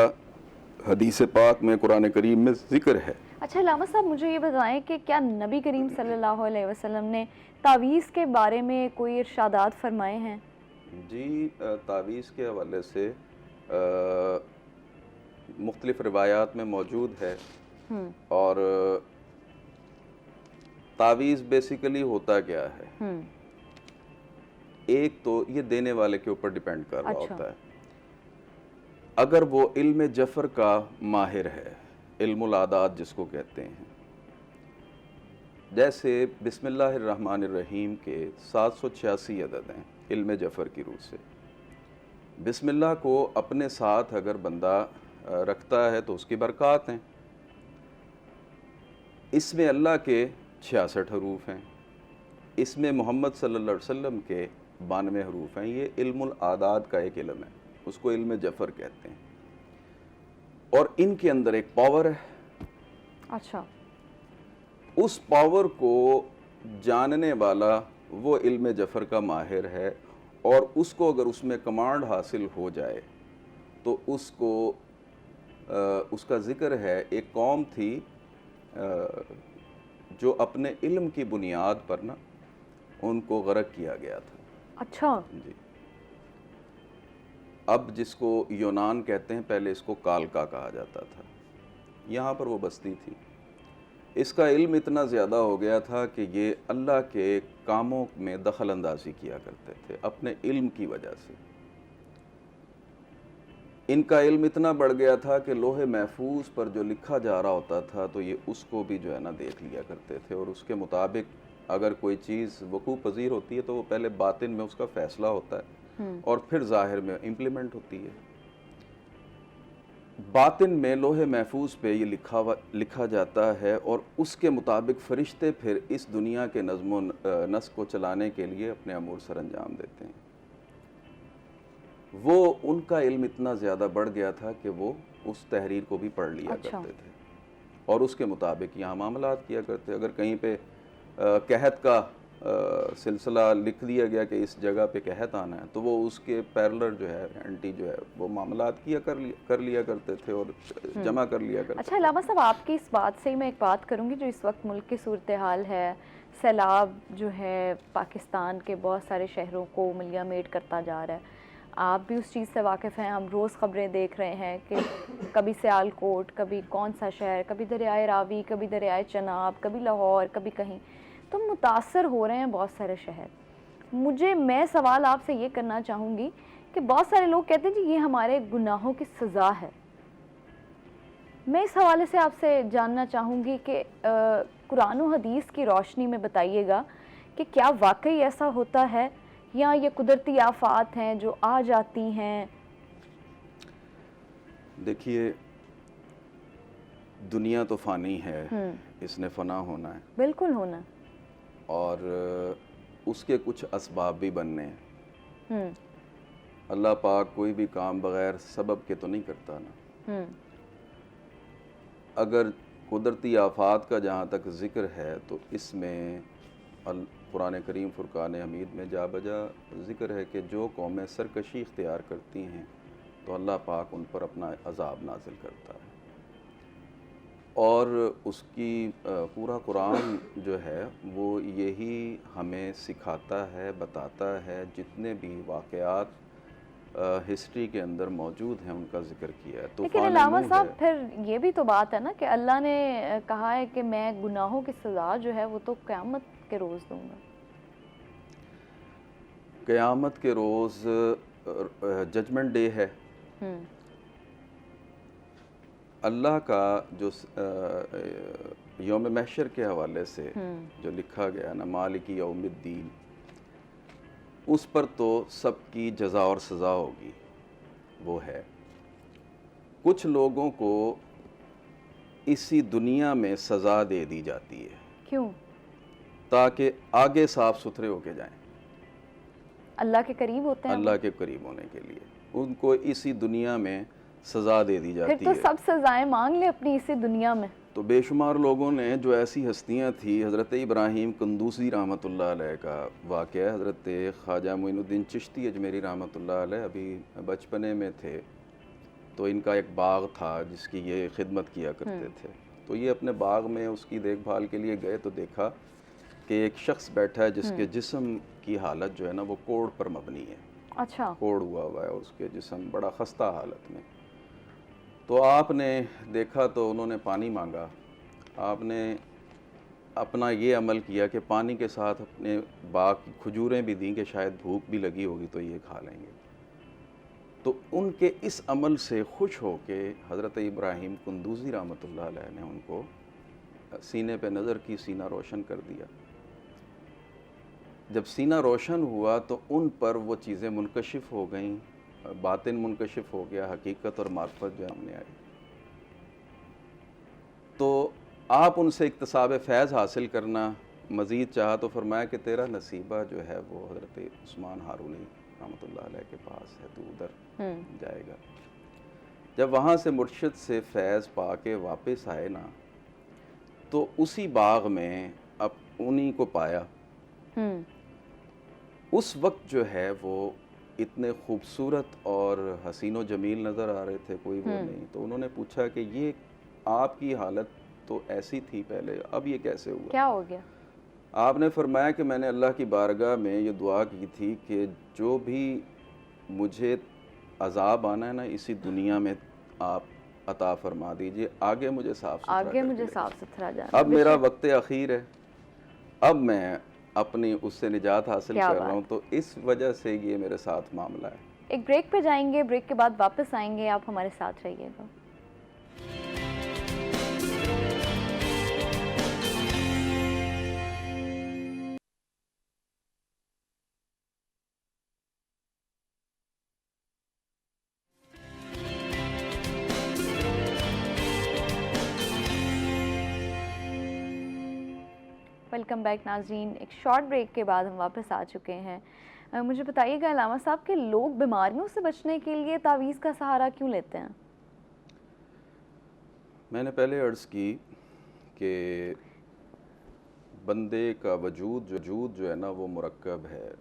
हदीस पाक में, कुरान करीम में ज़िक्र है। अच्छा अल्लामा साहब, मुझे ये बताएं कि क्या नबी करीम सल्लल्लाहु अलैहि वसल्लम ने तावीज़ के बारे में कोई इरशादात फरमाए हैं? जी, तावीज़ के हवाले से मुख्तलिफ़ रिवायात में मौजूद है और तावीज़ बेसिकली होता क्या है, एक तो ये देने वाले के ऊपर डिपेंड कर रहा होता है। अगर वो इल्म जफ़र का माहिर है, इल्मुल आदात जिसको कहते हैं, जैसे बिस्मिल्लाहिर्रहमानिर्रहीम के 786 अदद हैं इल्म जफ़र की रूह से। बिस्मिल्लाह को अपने साथ अगर बंदा रखता है तो उसकी बरक़ात हैं। इसमें अल्लाह के 66 हरूफ हैं, इसमें मोहम्मद सल्लल्लाहु अलैहि वसल्लम के 92 हरूफ हैं। ये इल्मुल आदात का एक इल्म है, उसको इल्म जफ़र कहते हैं और इनके अंदर एक पावर है। अच्छा, उस पावर को जानने वाला वो इल्म जफ़र का माहिर है और उसको अगर उसमें कमांड हासिल हो जाए तो उसको उसका ज़िक्र है, एक कौम थी जो अपने इल्म की बुनियाद पर ना उनको गर्क किया गया था। अच्छा। जी। अब जिसको यूनान कहते हैं, पहले इसको कालका कहा जाता था। यहाँ पर वो बस्ती थी। इसका इल्म इतना ज़्यादा हो गया था कि ये अल्लाह के कामों में दखल अंदाजी किया करते थे अपने इल्म की वजह से। इनका इल्म इतना बढ़ गया था कि लोहे महफूज पर जो लिखा जा रहा होता था तो ये उसको भी जो है ना देख लिया करते थे, और उसके मुताबिक अगर कोई चीज़ वकूफ़ पजीर होती है तो वो पहले बातिन में उसका फ़ैसला होता है और फिर ज़ाहिर में इम्प्लीमेंट होती है। बातिन में लोहे महफूज पे ये लिखा जाता है और उसके मुताबिक फ़रिश्ते फिर इस दुनिया के नज़्म नस्क को चलाने के लिए अपने अमूर सर अंजाम देते हैं। वो उनका इल्म इतना ज़्यादा बढ़ गया था कि वो उस तहरीर को भी पढ़ लिया करते थे और उसके मुताबिक यहाँ मामलात किया करते। अगर कहीं पे कहत का सिलसिला लिख दिया गया कि इस जगह पे कहत आना है तो वो उसके पैरेलल जो है एंटी जो है वो मामलात कर लिया करते थे और जमा कर लिया करते। अच्छा अलामा साहब, आपकी इस बात से ही मैं एक बात करूंगी, जो इस वक्त मुल्क की सूरत हाल है, सैलाब जो है पाकिस्तान के बहुत सारे शहरों को मिलिया मेट करता जा रहा है, आप भी उस चीज़ से वाकिफ़ हैं। हम रोज़ ख़बरें देख रहे हैं कि कभी सियालकोट, कभी कौन सा शहर, कभी दरियाए रावी, कभी दरियाए चनाब, कभी लाहौर, कभी कहीं, तो मुतासर हो रहे हैं बहुत सारे शहर। मैं सवाल आपसे ये करना चाहूँगी कि बहुत सारे लोग कहते हैं जी ये हमारे गुनाहों की सज़ा है। मैं इस हवाले से आपसे जानना चाहूँगी कि कुरान और हदीस की रोशनी में बताइएगा कि क्या वाकई ऐसा होता है या ये कुदरती आफात हैं जो आ जाती हैं? देखिए, दुनिया तो फ़ानी है, इसने फ़ना होना है, बिल्कुल होना, और उसके कुछ असबाब भी बनने हैं। अल्लाह पाक कोई भी काम बग़ैर सबब के तो नहीं करता ना। अगर कुदरती आफात का जहाँ तक ज़िक्र है तो इसमें कुरान करीम फ़ुरक़ान हमीद में जा बजा ज़िक्र है कि जो कौमें सरकशी इख्तियार करती हैं तो अल्लाह पाक उन पर अपना अज़ाब नाज़िल करता है। और उसकी पूरा कुरान जो है वो यही हमें सिखाता है, बताता है। जितने भी वाक़यात हिस्ट्री के अंदर मौजूद हैं उनका ज़िक्र किया है। तो लेकिन अलामा साहब, फिर ये भी तो बात है ना कि अल्लाह ने कहा है कि मैं गुनाहों की सज़ा जो है वो तो क़यामत के रोज़ दूंगा। क़यामत के रोज़ जजमेंट डे है। अल्लाह का जो यौम महशर के हवाले से जो लिखा गया ना, मालिकी यौमिद्दीन, उस पर तो सबकी जज़ा और सज़ा होगी, वो है। कुछ लोगों को इसी दुनिया में सज़ा दे दी जाती है। क्यों? ताकि आगे साफ सुथरे होके जाएं, अल्लाह के करीब होते हैं। अल्लाह के करीब होने के लिए उनको इसी दुनिया में सज़ा दे दी जाती है। फिर तो सब सज़ाएं मांग ले अपनी इसी दुनिया में। तो बेशुमार लोगों ने, जो ऐसी हस्तियां थी, हज़रत इब्राहीम कंदूसी रहमतुल्लाह अलैह का वाक़या, हज़रत ख्वाजा मोइनुद्दीन चिश्ती अजमेरी रहमतुल्लाह अलैह अभी बचपने में थे तो इनका एक बाग़ था जिसकी ये खिदमत किया करते थे। तो ये अपने बाग़ में उसकी देखभाल के लिए गए तो देखा कि एक शख्स बैठा है जिसके जिस्म की हालत जो है ना वो कोढ़ पर मबनी है। अच्छा। कोढ़ हुआ है उसके जिस्म, बड़ा खस्ता हालत में। तो आपने देखा तो उन्होंने पानी मांगा। आपने अपना ये अमल किया कि पानी के साथ अपने बाग की खजूरें भी दी कि शायद भूख भी लगी होगी तो ये खा लेंगे। तो उनके इस अमल से खुश होके हज़रत इब्राहीम कुंदूज़ी रहमतुल्लाह अलैह ने उनको सीने पे नज़र की, सीना रोशन कर दिया। जब सीना रोशन हुआ तो उन पर वो चीज़ें मुनकशिफ हो गईं, बातिन मुनकशिफ हो गया, हकीकत और मार्फत जो सामने आई। तो आप उनसे इक्तसाब फैज़ हासिल करना मज़ीद चाहा तो फरमाया कि तेरा नसीबा जो है वो हज़रत उस्मान हारूनी रहमतुल्लाह अलैह के पास है, तू उधर जाएगा। जब वहाँ से मुर्शिद से फैज़ पा के वापस आए ना तो उसी बाग में अब उन्हीं को पाया उस वक्त जो है वो इतने खूबसूरत और हसीनो जमील नज़र आ रहे थे, कोई वो नहीं। तो उन्होंने पूछा कि ये आपकी हालत तो ऐसी थी पहले, अब ये कैसे हुआ? क्या हो गया? आपने फरमाया कि मैंने अल्लाह की बारगाह में ये दुआ की थी कि जो भी मुझे अजाब आना है ना इसी दुनिया में आप अता फरमा दीजिए, आगे मुझे साफ सुथरा आगे करके मुझे ले साफ सुथरा जाना। अब मेरा वक्त अखीर है, अब मैं अपनी उससे निजात हासिल क्या कर रहा बात। हूँ, तो इस वजह से ये मेरे साथ मामला है। एक ब्रेक पे जाएंगे, ब्रेक के बाद वापस आएंगे, आप हमारे साथ रहिएगा। वेलकम बैक नाज़रीन। एक शॉर्ट ब्रेक के बाद हम वापस आ चुके हैं। मुझे बताइएगा अलामा साहब कि लोग बीमारियों से बचने के लिए तावीज़ का सहारा क्यों लेते हैं? मैंने पहले अर्ज़ की कि बंदे का वजूद जो है ना वो मुरक्कब है,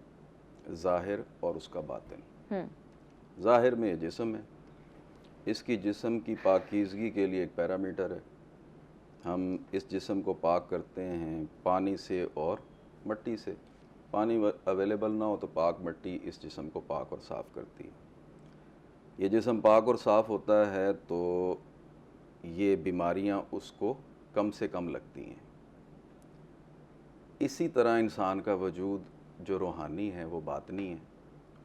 ज़ाहिर और उसका बातिन। ज़ाहिर में जिस्म है, इसकी जिस्म की पाकीज़गी के लिए एक पैरामीटर है। हम इस जिस्म को पाक करते हैं पानी से और मिट्टी से। पानी अवेलेबल ना हो तो पाक मिट्टी इस जिस्म को पाक और साफ़ करती है। ये जिस्म पाक और साफ़ होता है तो ये बीमारियां उसको कम से कम लगती हैं। इसी तरह इंसान का वजूद जो रूहानी है वो बातनी है,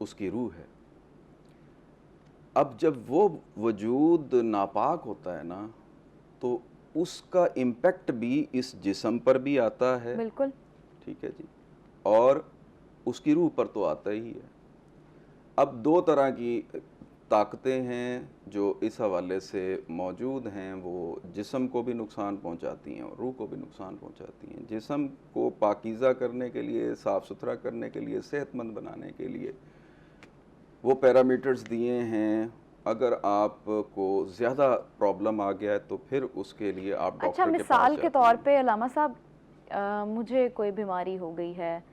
उसकी रूह है। अब जब वो वजूद नापाक होता है ना तो उसका इम्पेक्ट भी इस जिस्म पर भी आता है, बिल्कुल ठीक है जी, और उसकी रूह पर तो आता ही है। अब दो तरह की ताकतें हैं जो इस हवाले से मौजूद हैं, वो जिस्म को भी नुकसान पहुंचाती हैं और रूह को भी नुकसान पहुंचाती हैं। जिस्म को पाकीज़ा करने के लिए, साफ़ सुथरा करने के लिए, सेहतमंद बनाने के लिए वो पैरामीटर्स दिए हैं। अगर आपको ज़्यादा प्रॉब्लम आ गया है तो फिर उसके लिए आप डॉक्टर अच्छा, के पास मिसाल के जाते तौर हैं। पे अलामा साहब, मुझे कोई बीमारी हो गई है,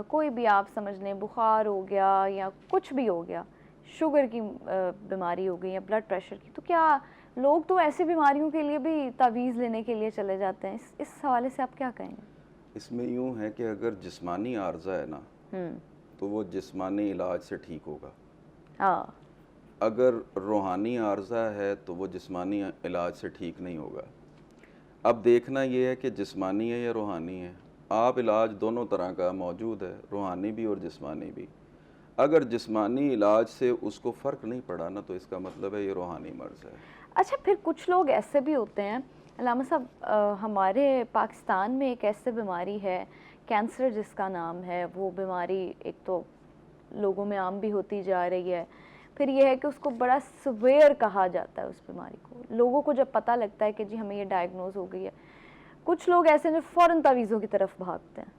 कोई भी आप समझ लें, बुखार हो गया या कुछ भी हो गया, शुगर की बीमारी हो गई या ब्लड प्रेशर की, तो क्या लोग तो ऐसी बीमारियों के लिए भी तावीज़ लेने के लिए चले जाते हैं? इस हवाले से आप क्या कहेंगे? इसमें यूँ है कि अगर जिस्मानी आर्जा है ना तो वो जिस्मानी इलाज से ठीक होगा। हाँ, अगर रूहानी आर्जा है तो वो जिस्मानी इलाज से ठीक नहीं होगा। अब देखना ये है कि जिस्मानी है या रूहानी है। आप इलाज दोनों तरह का मौजूद है, रूहानी भी और जिस्मानी भी। अगर जिस्मानी इलाज से उसको फ़र्क नहीं पड़ा ना तो इसका मतलब है ये रूहानी मर्ज़ है। अच्छा, फिर कुछ लोग ऐसे भी होते हैं अलामा साहब, हमारे पाकिस्तान में एक ऐसी बीमारी है कैंसर जिसका नाम है, वो बीमारी एक तो लोगों में आम भी होती जा रही है, फिर यह है कि उसको बड़ा सवेयर कहा जाता है उस बीमारी को। लोगों को जब पता लगता है कि जी हमें ये डायग्नोज हो गई है, कुछ लोग ऐसे हैं जो फ़ौरन तावीज़ों की तरफ भागते हैं,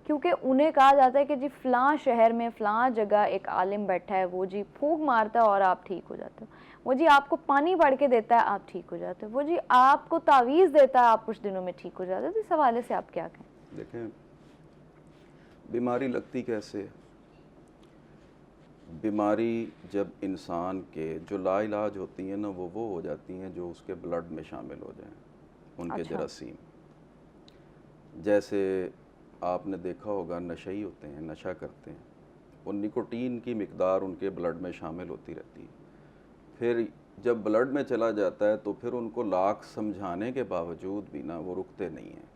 क्योंकि उन्हें कहा जाता है कि जी फ़लाँ शहर में फ़लाँ जगह एक आलिम बैठा है, वो जी फूंक मारता है और आप ठीक हो जाते हो, वो जी आपको पानी पढ़ के देता है, आप ठीक हो जाते हो, वो जी आपको तावीज़ देता है, आप कुछ दिनों में ठीक हो जाते हो। तो इस हवाले से आप क्या कहें? देखें, बीमारी लगती कैसे है? बीमारी जब इंसान के जो लाइलाज होती हैं ना वो हो जाती हैं जो उसके ब्लड में शामिल हो जाएं, उनके अच्छा। जरासीम। जैसे आपने देखा होगा नशई होते हैं, नशा करते हैं, और निकोटीन की मिकदार उनके ब्लड में शामिल होती रहती है। फिर जब ब्लड में चला जाता है तो फिर उनको लाख समझाने के बावजूद भी ना वो रुकते नहीं हैं।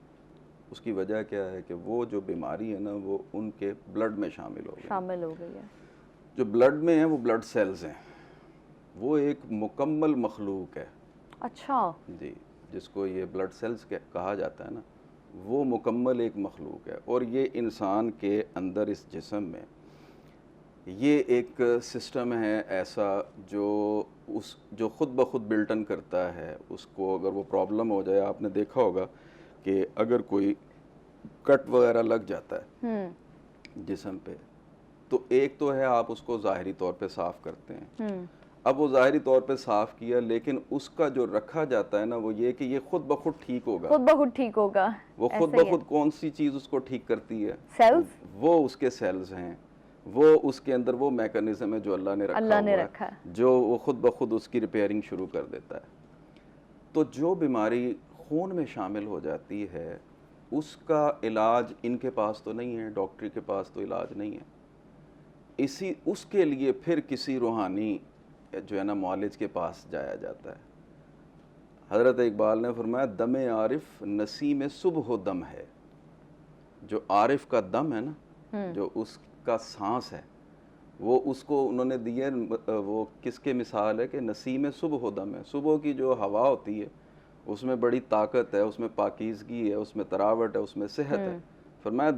उसकी वजह क्या है कि वो जो बीमारी है ना वो उनके ब्लड में शामिल हो गई है। जो ब्लड में है वो ब्लड सेल्स हैं, वो एक मुकम्मल मखलूक है। अच्छा जी, जिसको ये ब्लड सेल्स कहा जाता है ना, वो मुकम्मल एक मखलूक है। और ये इंसान के अंदर इस जिस्म में ये एक सिस्टम है ऐसा जो ख़ुद ब खुद बिल्टन करता है। उसको अगर वो प्रॉब्लम हो जाए, आपने देखा होगा कि अगर कोई कट वगैरह लग जाता है जिस्म पे, तो एक तो है आप उसको ज़ाहिरी तौर पे साफ़ करते हैं। अब वो ज़ाहिरी तौर पे साफ़ किया, लेकिन उसका जो रखा जाता है ना वो ये कि ये खुद ब खुद ठीक होगा। खुद ब खुद ठीक होगा। वो खुद ऐसा ही ब खुद कौन सी चीज़ उसको ठीक करती है? सेल्स। वो उसके सेल्स हैं। वो उसके अंदर वो मैकेनिज्म है जो अल्लाह ने अल्लाह ने हुआ है, रखा है। जो वो खुद ब खुद उसकी रिपेयरिंग शुरू कर देता है। तो जो बीमारी खून में शामिल हो जाती है उसका इलाज इनके पास तो नहीं है, डॉक्टरी के पास तो इलाज नहीं है। इसी उसके लिए फिर किसी रूहानी जो है ना मुआलिज के पास जाया जाता है। हज़रत इकबाल ने फरमाया दम आरिफ नसीम सुबह दम है। जो आरिफ का दम है ना, जो उसका सांस है, वो उसको उन्होंने दिए, वो किसके मिसाल है कि नसीम सुबह दम है। सुबह की जो हवा होती है उसमें बड़ी ताकत है, उसमें पाकीज़गी है, उसमें तरावट है, उसमें सेहत है। फरमाया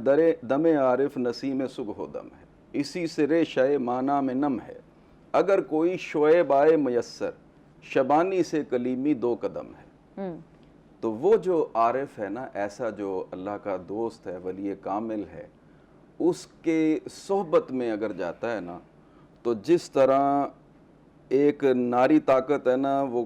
दम आरिफ नसीम सुबह दम है, इसी सिरे शय माना में नम है। अगर कोई शोएब आए मयस्सर, शबानी से कलीमी 2 कदम है। तो वो जो आरिफ है ना, ऐसा जो अल्लाह का दोस्त है, वली कामिल है, उसके सोहबत में अगर जाता है ना, तो जिस तरह एक नारी ताकत है ना, वो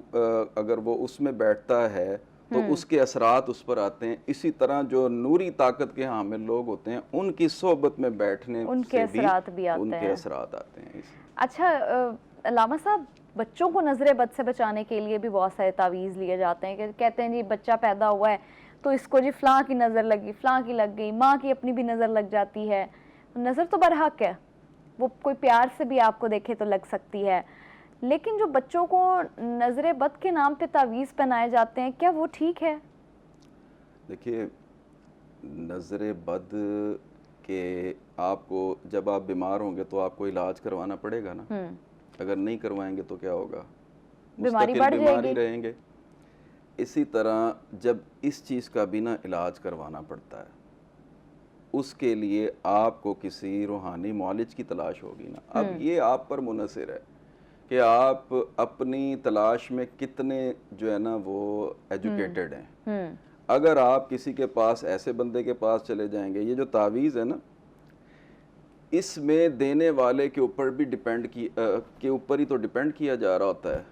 अगर वो उसमें बैठता है तो उसके असरात उस पर आते हैं। इसी तरह जो नूरी ताकत के हामिल लोग होते हैं उनकी सोहबत में बैठने उनके से असरात भी आते उनके हैं। असरात आते हैं। अच्छा लामा साहब, बच्चों को नजर बद से बचाने के लिए भी बहुत सारे तावीज़ लिए जाते हैं कि कहते हैं जी बच्चा पैदा हुआ है तो इसको जी फ़लाँ की नज़र लगी, फ़लाँ की लग गई, माँ की अपनी भी नज़र लग जाती है। नज़र तो बरहक है, वो कोई प्यार से भी आपको देखे तो लग सकती है, लेकिन जो बच्चों को नज़र बद के नाम पे तावीज़ पहनाए जाते हैं, क्या वो ठीक है? देखिए, नज़र बद के आपको जब आप बीमार होंगे तो आपको इलाज करवाना पड़ेगा ना। अगर नहीं करवाएंगे तो क्या होगा? बीमारी मुस्तकिल बढ़ बीमारी जाएगी। रहेंगे। इसी तरह जब इस चीज़ का भी ना इलाज करवाना पड़ता है, उसके लिए आपको किसी रूहानी मौलिज की तलाश होगी ना। अब ये आप पर मुनहसर है कि आप अपनी तलाश में कितने जो है ना वो एजुकेटेड हैं। अगर आप किसी के पास, ऐसे बंदे के पास चले जाएंगे, ये जो तावीज़ है ना, इसमें देने वाले के ऊपर भी के ऊपर ही तो डिपेंड किया जा रहा होता है।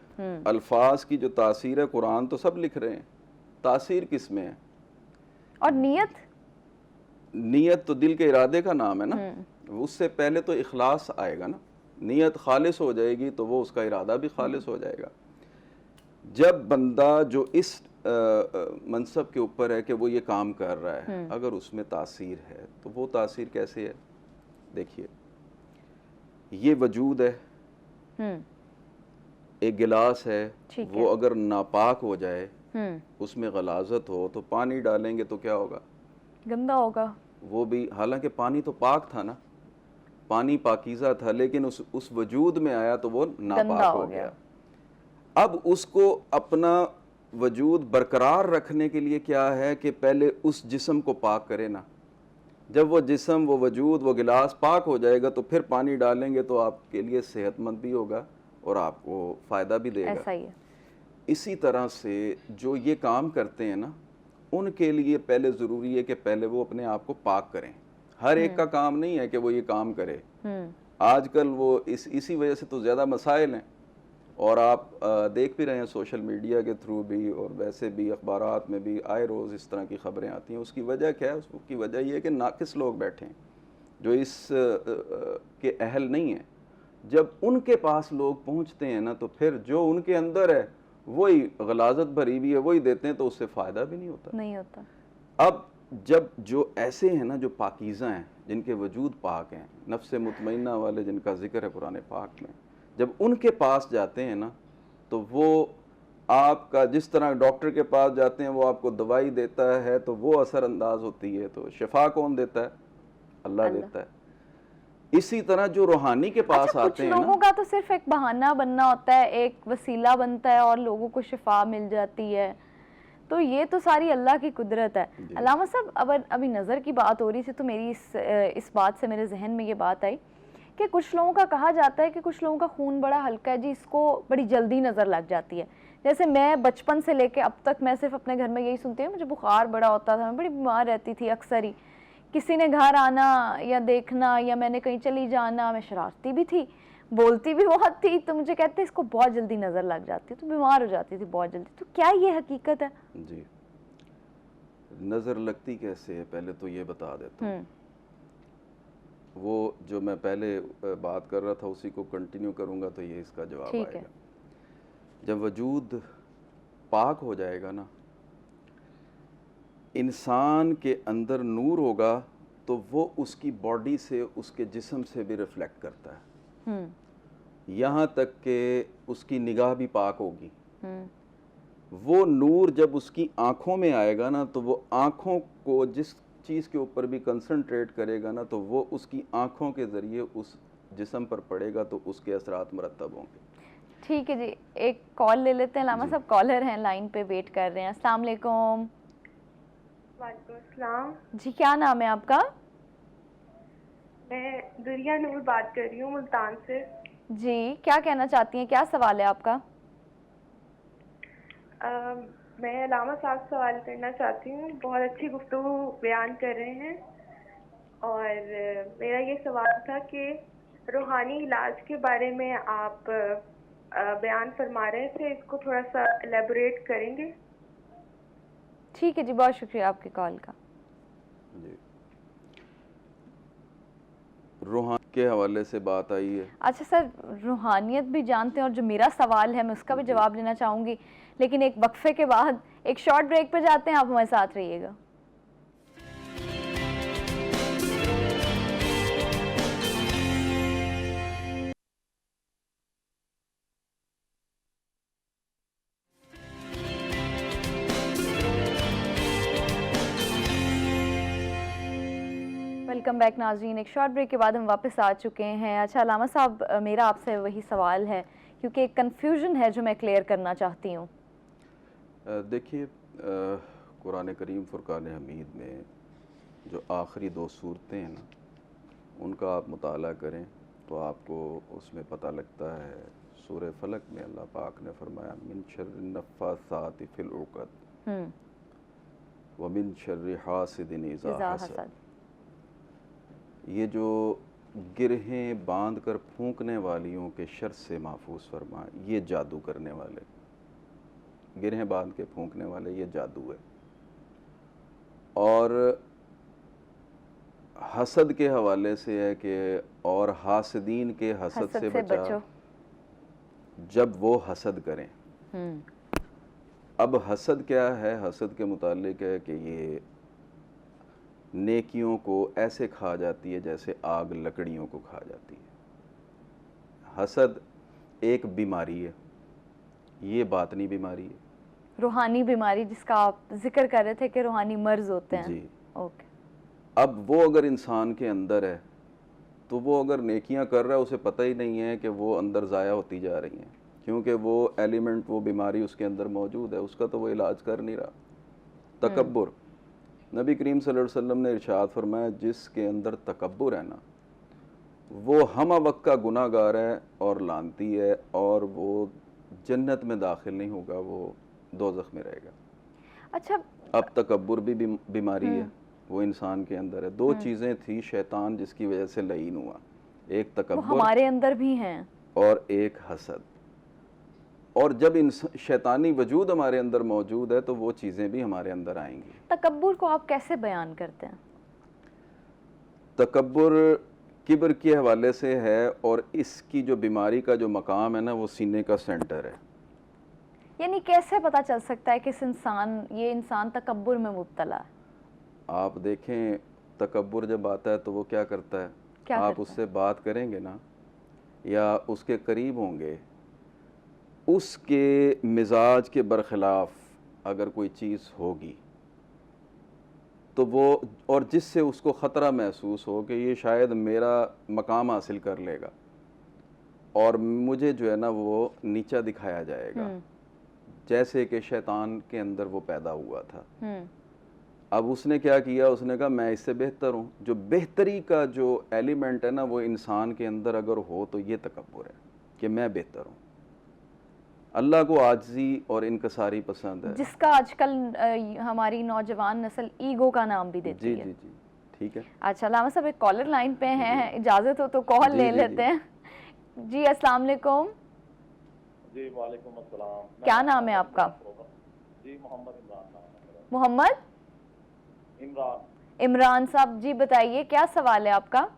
अल्फाज की जो तासीर है, कुरान तो सब लिख रहे हैं, तासीर किस में है? और नीयत तो दिल के इरादे का नाम है ना। उससे पहले तो इखलास आएगा ना। नीयत खालिस हो जाएगी तो वो उसका इरादा भी खालिस हो जाएगा। जब बंदा जो इस मनसब के ऊपर है कि वो ये काम कर रहा है, अगर उसमें तासीर है तो वो तासीर कैसे है? देखिए, ये वजूद है, एक गिलास है, वो अगर नापाक हो जाए, उसमें गलाजत हो, तो पानी डालेंगे तो क्या होगा? गंदा होगा। वो भी, हालांकि पानी तो पाक था ना, पानी पाकीज़ा था, लेकिन उस वजूद में आया तो वो नापाक हो गया। अब उसको अपना वजूद बरकरार रखने के लिए क्या है कि पहले उस जिस्म को पाक करे ना। जब वो जिस्म, वो वजूद, वो गिलास पाक हो जाएगा तो फिर पानी डालेंगे तो आपके लिए सेहतमंद भी होगा और आपको फ़ायदा भी देगा। ऐसा ही है। इसी तरह से जो ये काम करते हैं ना, उनके लिए पहले ज़रूरी है कि पहले वो अपने आप को पाक करें। हर एक का काम नहीं है कि वो ये काम करे। आजकल वो इसी वजह से तो ज़्यादा मसाइल हैं, और आप देख भी रहे हैं सोशल मीडिया के थ्रू भी, और वैसे भी अखबारात में भी आए रोज़ इस तरह की ख़बरें आती हैं। उसकी वजह क्या है? उसकी वजह ये है कि नाकिस लोग बैठे हैं जो इस के अहल नहीं हैं। जब उनके पास लोग पहुँचते हैं ना, तो फिर जो उनके अंदर है वही गलाजत भरी हुई है, वही देते हैं, तो उससे फ़ायदा भी नहीं होता। अब जब जो ऐसे हैं ना, जो पाकीज़ा हैं, जिनके वजूद पाक हैं, नफ्स मुतमइन्ना वाले जिनका जिक्र है कुरान पाक में, जब उनके पास जाते हैं ना, तो वो आपका, जिस तरह डॉक्टर के पास जाते हैं वो आपको दवाई देता है तो वो असरअंदाज होती है, तो शिफा कौन देता है? अल्लाह देता है। इसी तरह जो रूहानी के पास आते हैं ना, लोगों का तो सिर्फ एक बहाना बनना होता है, एक वसीला बनता है और लोगों को शिफा मिल जाती है। तो ये तो सारी अल्लाह की कुदरत है। अल्लामा साहब, अब अभी नज़र की बात हो रही थी तो मेरी इस बात से मेरे जहन में ये बात आई कि कुछ लोगों का कहा जाता है कि कुछ लोगों का खून बड़ा हल्का है जी, इसको बड़ी जल्दी नज़र लग जाती है। जैसे मैं बचपन से लेके अब तक मैं सिर्फ अपने घर में यही सुनती हूँ, मुझे बुखार बड़ा होता था, मैं बड़ी बीमार रहती थी। अक्सर ही किसी ने घर आना या देखना या मैंने कहीं चली जाना, मैं शरारती भी थी, बोलती भी बहुत थी, तो मुझे कहते इसको बहुत जल्दी नज़र लग जाती है, तो बीमार हो जाती थी बहुत जल्दी। तो क्या ये हकीकत है? जी, नज़र लगती कैसे है, पहले तो ये बता देता हूँ। वो जो मैं पहले बात कर रहा था उसी को कंटिन्यू करूँगा तो ये इसका जवाब ठीक है। आएगा। जब वजूद पाक हो जाएगा ना, इंसान के अंदर नूर होगा तो वो उसकी बॉडी से, उसके जिस्म से भी रिफ्लेक्ट करता है, यहाँ तक कि उसकी निगाह भी पाक होगी। वो नूर जब उसकी आँखों में आएगा ना, तो वो आँखों को जिस चीज़ के ऊपर भी कंसंट्रेट करेगा ना, तो वो उसकी आँखों के ज़रिए उस जिस्म पर पड़ेगा, तो उसके असरात मरतब होंगे। ठीक है जी, एक कॉल ले लेते हैं। लामा साहब कॉलर हैं, लाइन पे वेट कर रहे हैं। अस्सलाम वालेकुम। वालेकुम अस्सलाम। जी, क्या नाम है आपका? मैं दुरिया नूर बात कर रही हूँ मुल्तान से। जी, क्या कहना चाहती हैं, क्या सवाल है आपका? मैं अलामा साहब से सवाल करना चाहती हूँ। बहुत अच्छी गुफ्तगू बयान कर रहे हैं, और मेरा ये सवाल था कि रूहानी इलाज के बारे में आप बयान फरमा रहे थे, इसको थोड़ा सा एलेबोरेट करेंगे? ठीक है जी, बहुत शुक्रिया आपकी कॉल का। जी, रूहान के हवाले से बात आई है। अच्छा सर, रूहानियत भी जानते हैं, और जो मेरा सवाल है मैं उसका भी जवाब लेना चाहूँगी, लेकिन एक वक्फे के बाद एक शॉर्ट ब्रेक पे जाते हैं। आप हमारे साथ रहिएगा। वेलकम बैक नाज़रीन। एक शॉर्ट ब्रेक के बाद हम वापस आ चुके हैं। अच्छा अलामा साहब, मेरा आपसे वही सवाल है, क्योंकि एक कन्फ्यूजन है जो मैं क्लियर करना चाहती हूँ। देखिए, कुरान करीम फुरकान हमीद में जो आखिरी 2 सूरतें हैं ना, उनका आप मुताला करें तो आपको उसमें पता लगता है। सूरह फलक में अल्लाह पाक ने फरमाया, मिन शर्रिन नफ़्फ़ासाति फ़िल उक़द व मिन शर्रि हासिदिन इज़ा हसद। ये जो गिरहें बांध कर फूंकने वालियों के शर से महफूज फरमा, ये जादू करने वाले, गिरहें बांध के फूंकने वाले, ये जादू है। और हसद के हवाले से है कि और हासदीन के हसद से बचा जब वो हसद करें। अब हसद क्या है? हसद के मुतालिक है कि ये नेकियों को ऐसे खा जाती है जैसे आग लकड़ियों को खा जाती है। हसद एक बीमारी है, ये बातनी बीमारी है, रूहानी बीमारी जिसका आप जिक्र कर रहे थे कि रूहानी मर्ज होते हैं। जी। ओके। अब वो अगर इंसान के अंदर है तो वो अगर नेकियां कर रहा है, उसे पता ही नहीं है कि वो अंदर ज़ाया होती जा रही हैं, क्योंकि वो एलिमेंट, वो बीमारी उसके अंदर मौजूद है, उसका तो वो इलाज कर नहीं रहा। तकब्बुर, नबी करीम सल्लल्लाहु अलैहि वसल्लम ने इरशाद फरमाया, जिसके अंदर तकब्बुर है ना, वो हम वक्त का गुनाहगार है और लानती है, और वो जन्नत में दाखिल नहीं होगा, वो दोज़ख में रहेगा। अच्छा, अब तकब्बुर भी बीमारी है, वो इंसान के अंदर है। 2 चीज़ें थी शैतान जिसकी वजह से लईन हुआ, एक वो तकब्बुर हमारे अंदर भी हैं। और एक हसद। और जब इन शैतानी वजूद हमारे अंदर मौजूद है तो वो चीज़ें भी हमारे अंदर आएंगी। तकब्बुर को आप कैसे बयान करते हैं? तकब्बुर किब्र के हवाले से है, और इसकी जो बीमारी का जो मकाम है ना, वो सीने का सेंटर है। यानी कैसे पता चल सकता है कि ये इंसान तकब्बुर में मुब्तला है? आप देखें, तकब्बुर जब आता है तो वो क्या करता है? क्या आप करता उससे बात करेंगे ना, या उसके करीब होंगे, उसके मिजाज के बरखिलाफ अगर कोई चीज़ होगी तो वो, और जिससे उसको ख़तरा महसूस हो कि ये शायद मेरा मकाम हासिल कर लेगा और मुझे जो है ना वो नीचा दिखाया जाएगा, जैसे कि शैतान के अंदर वो पैदा हुआ था। अब उसने क्या किया? उसने कहा मैं इससे बेहतर हूँ। जो बेहतरी का जो एलिमेंट है ना, वो इंसान के अंदर अगर हो तो ये तकब्बुर है कि मैं बेहतर हूँ। अल्लाह को आजिज़ी और इनकसारी पसंद है, जिसका आजकल हमारी नौजवान नस्ल ईगो का नाम भी देती है। जी, ठीक है। अच्छा लामा साहब, एक कॉलर लाइन पे हैं, इजाज़त हो तो कॉल ले लेते हैं। जी अस्सलाम वालेकुम। जी वालेकुम अस्सलाम। क्या नाम है आपका? जी मोहम्मद इमरान नाम है। मोहम्मद इमरान। इमरान साहब जी बताइए, क्या सवाल है आपका?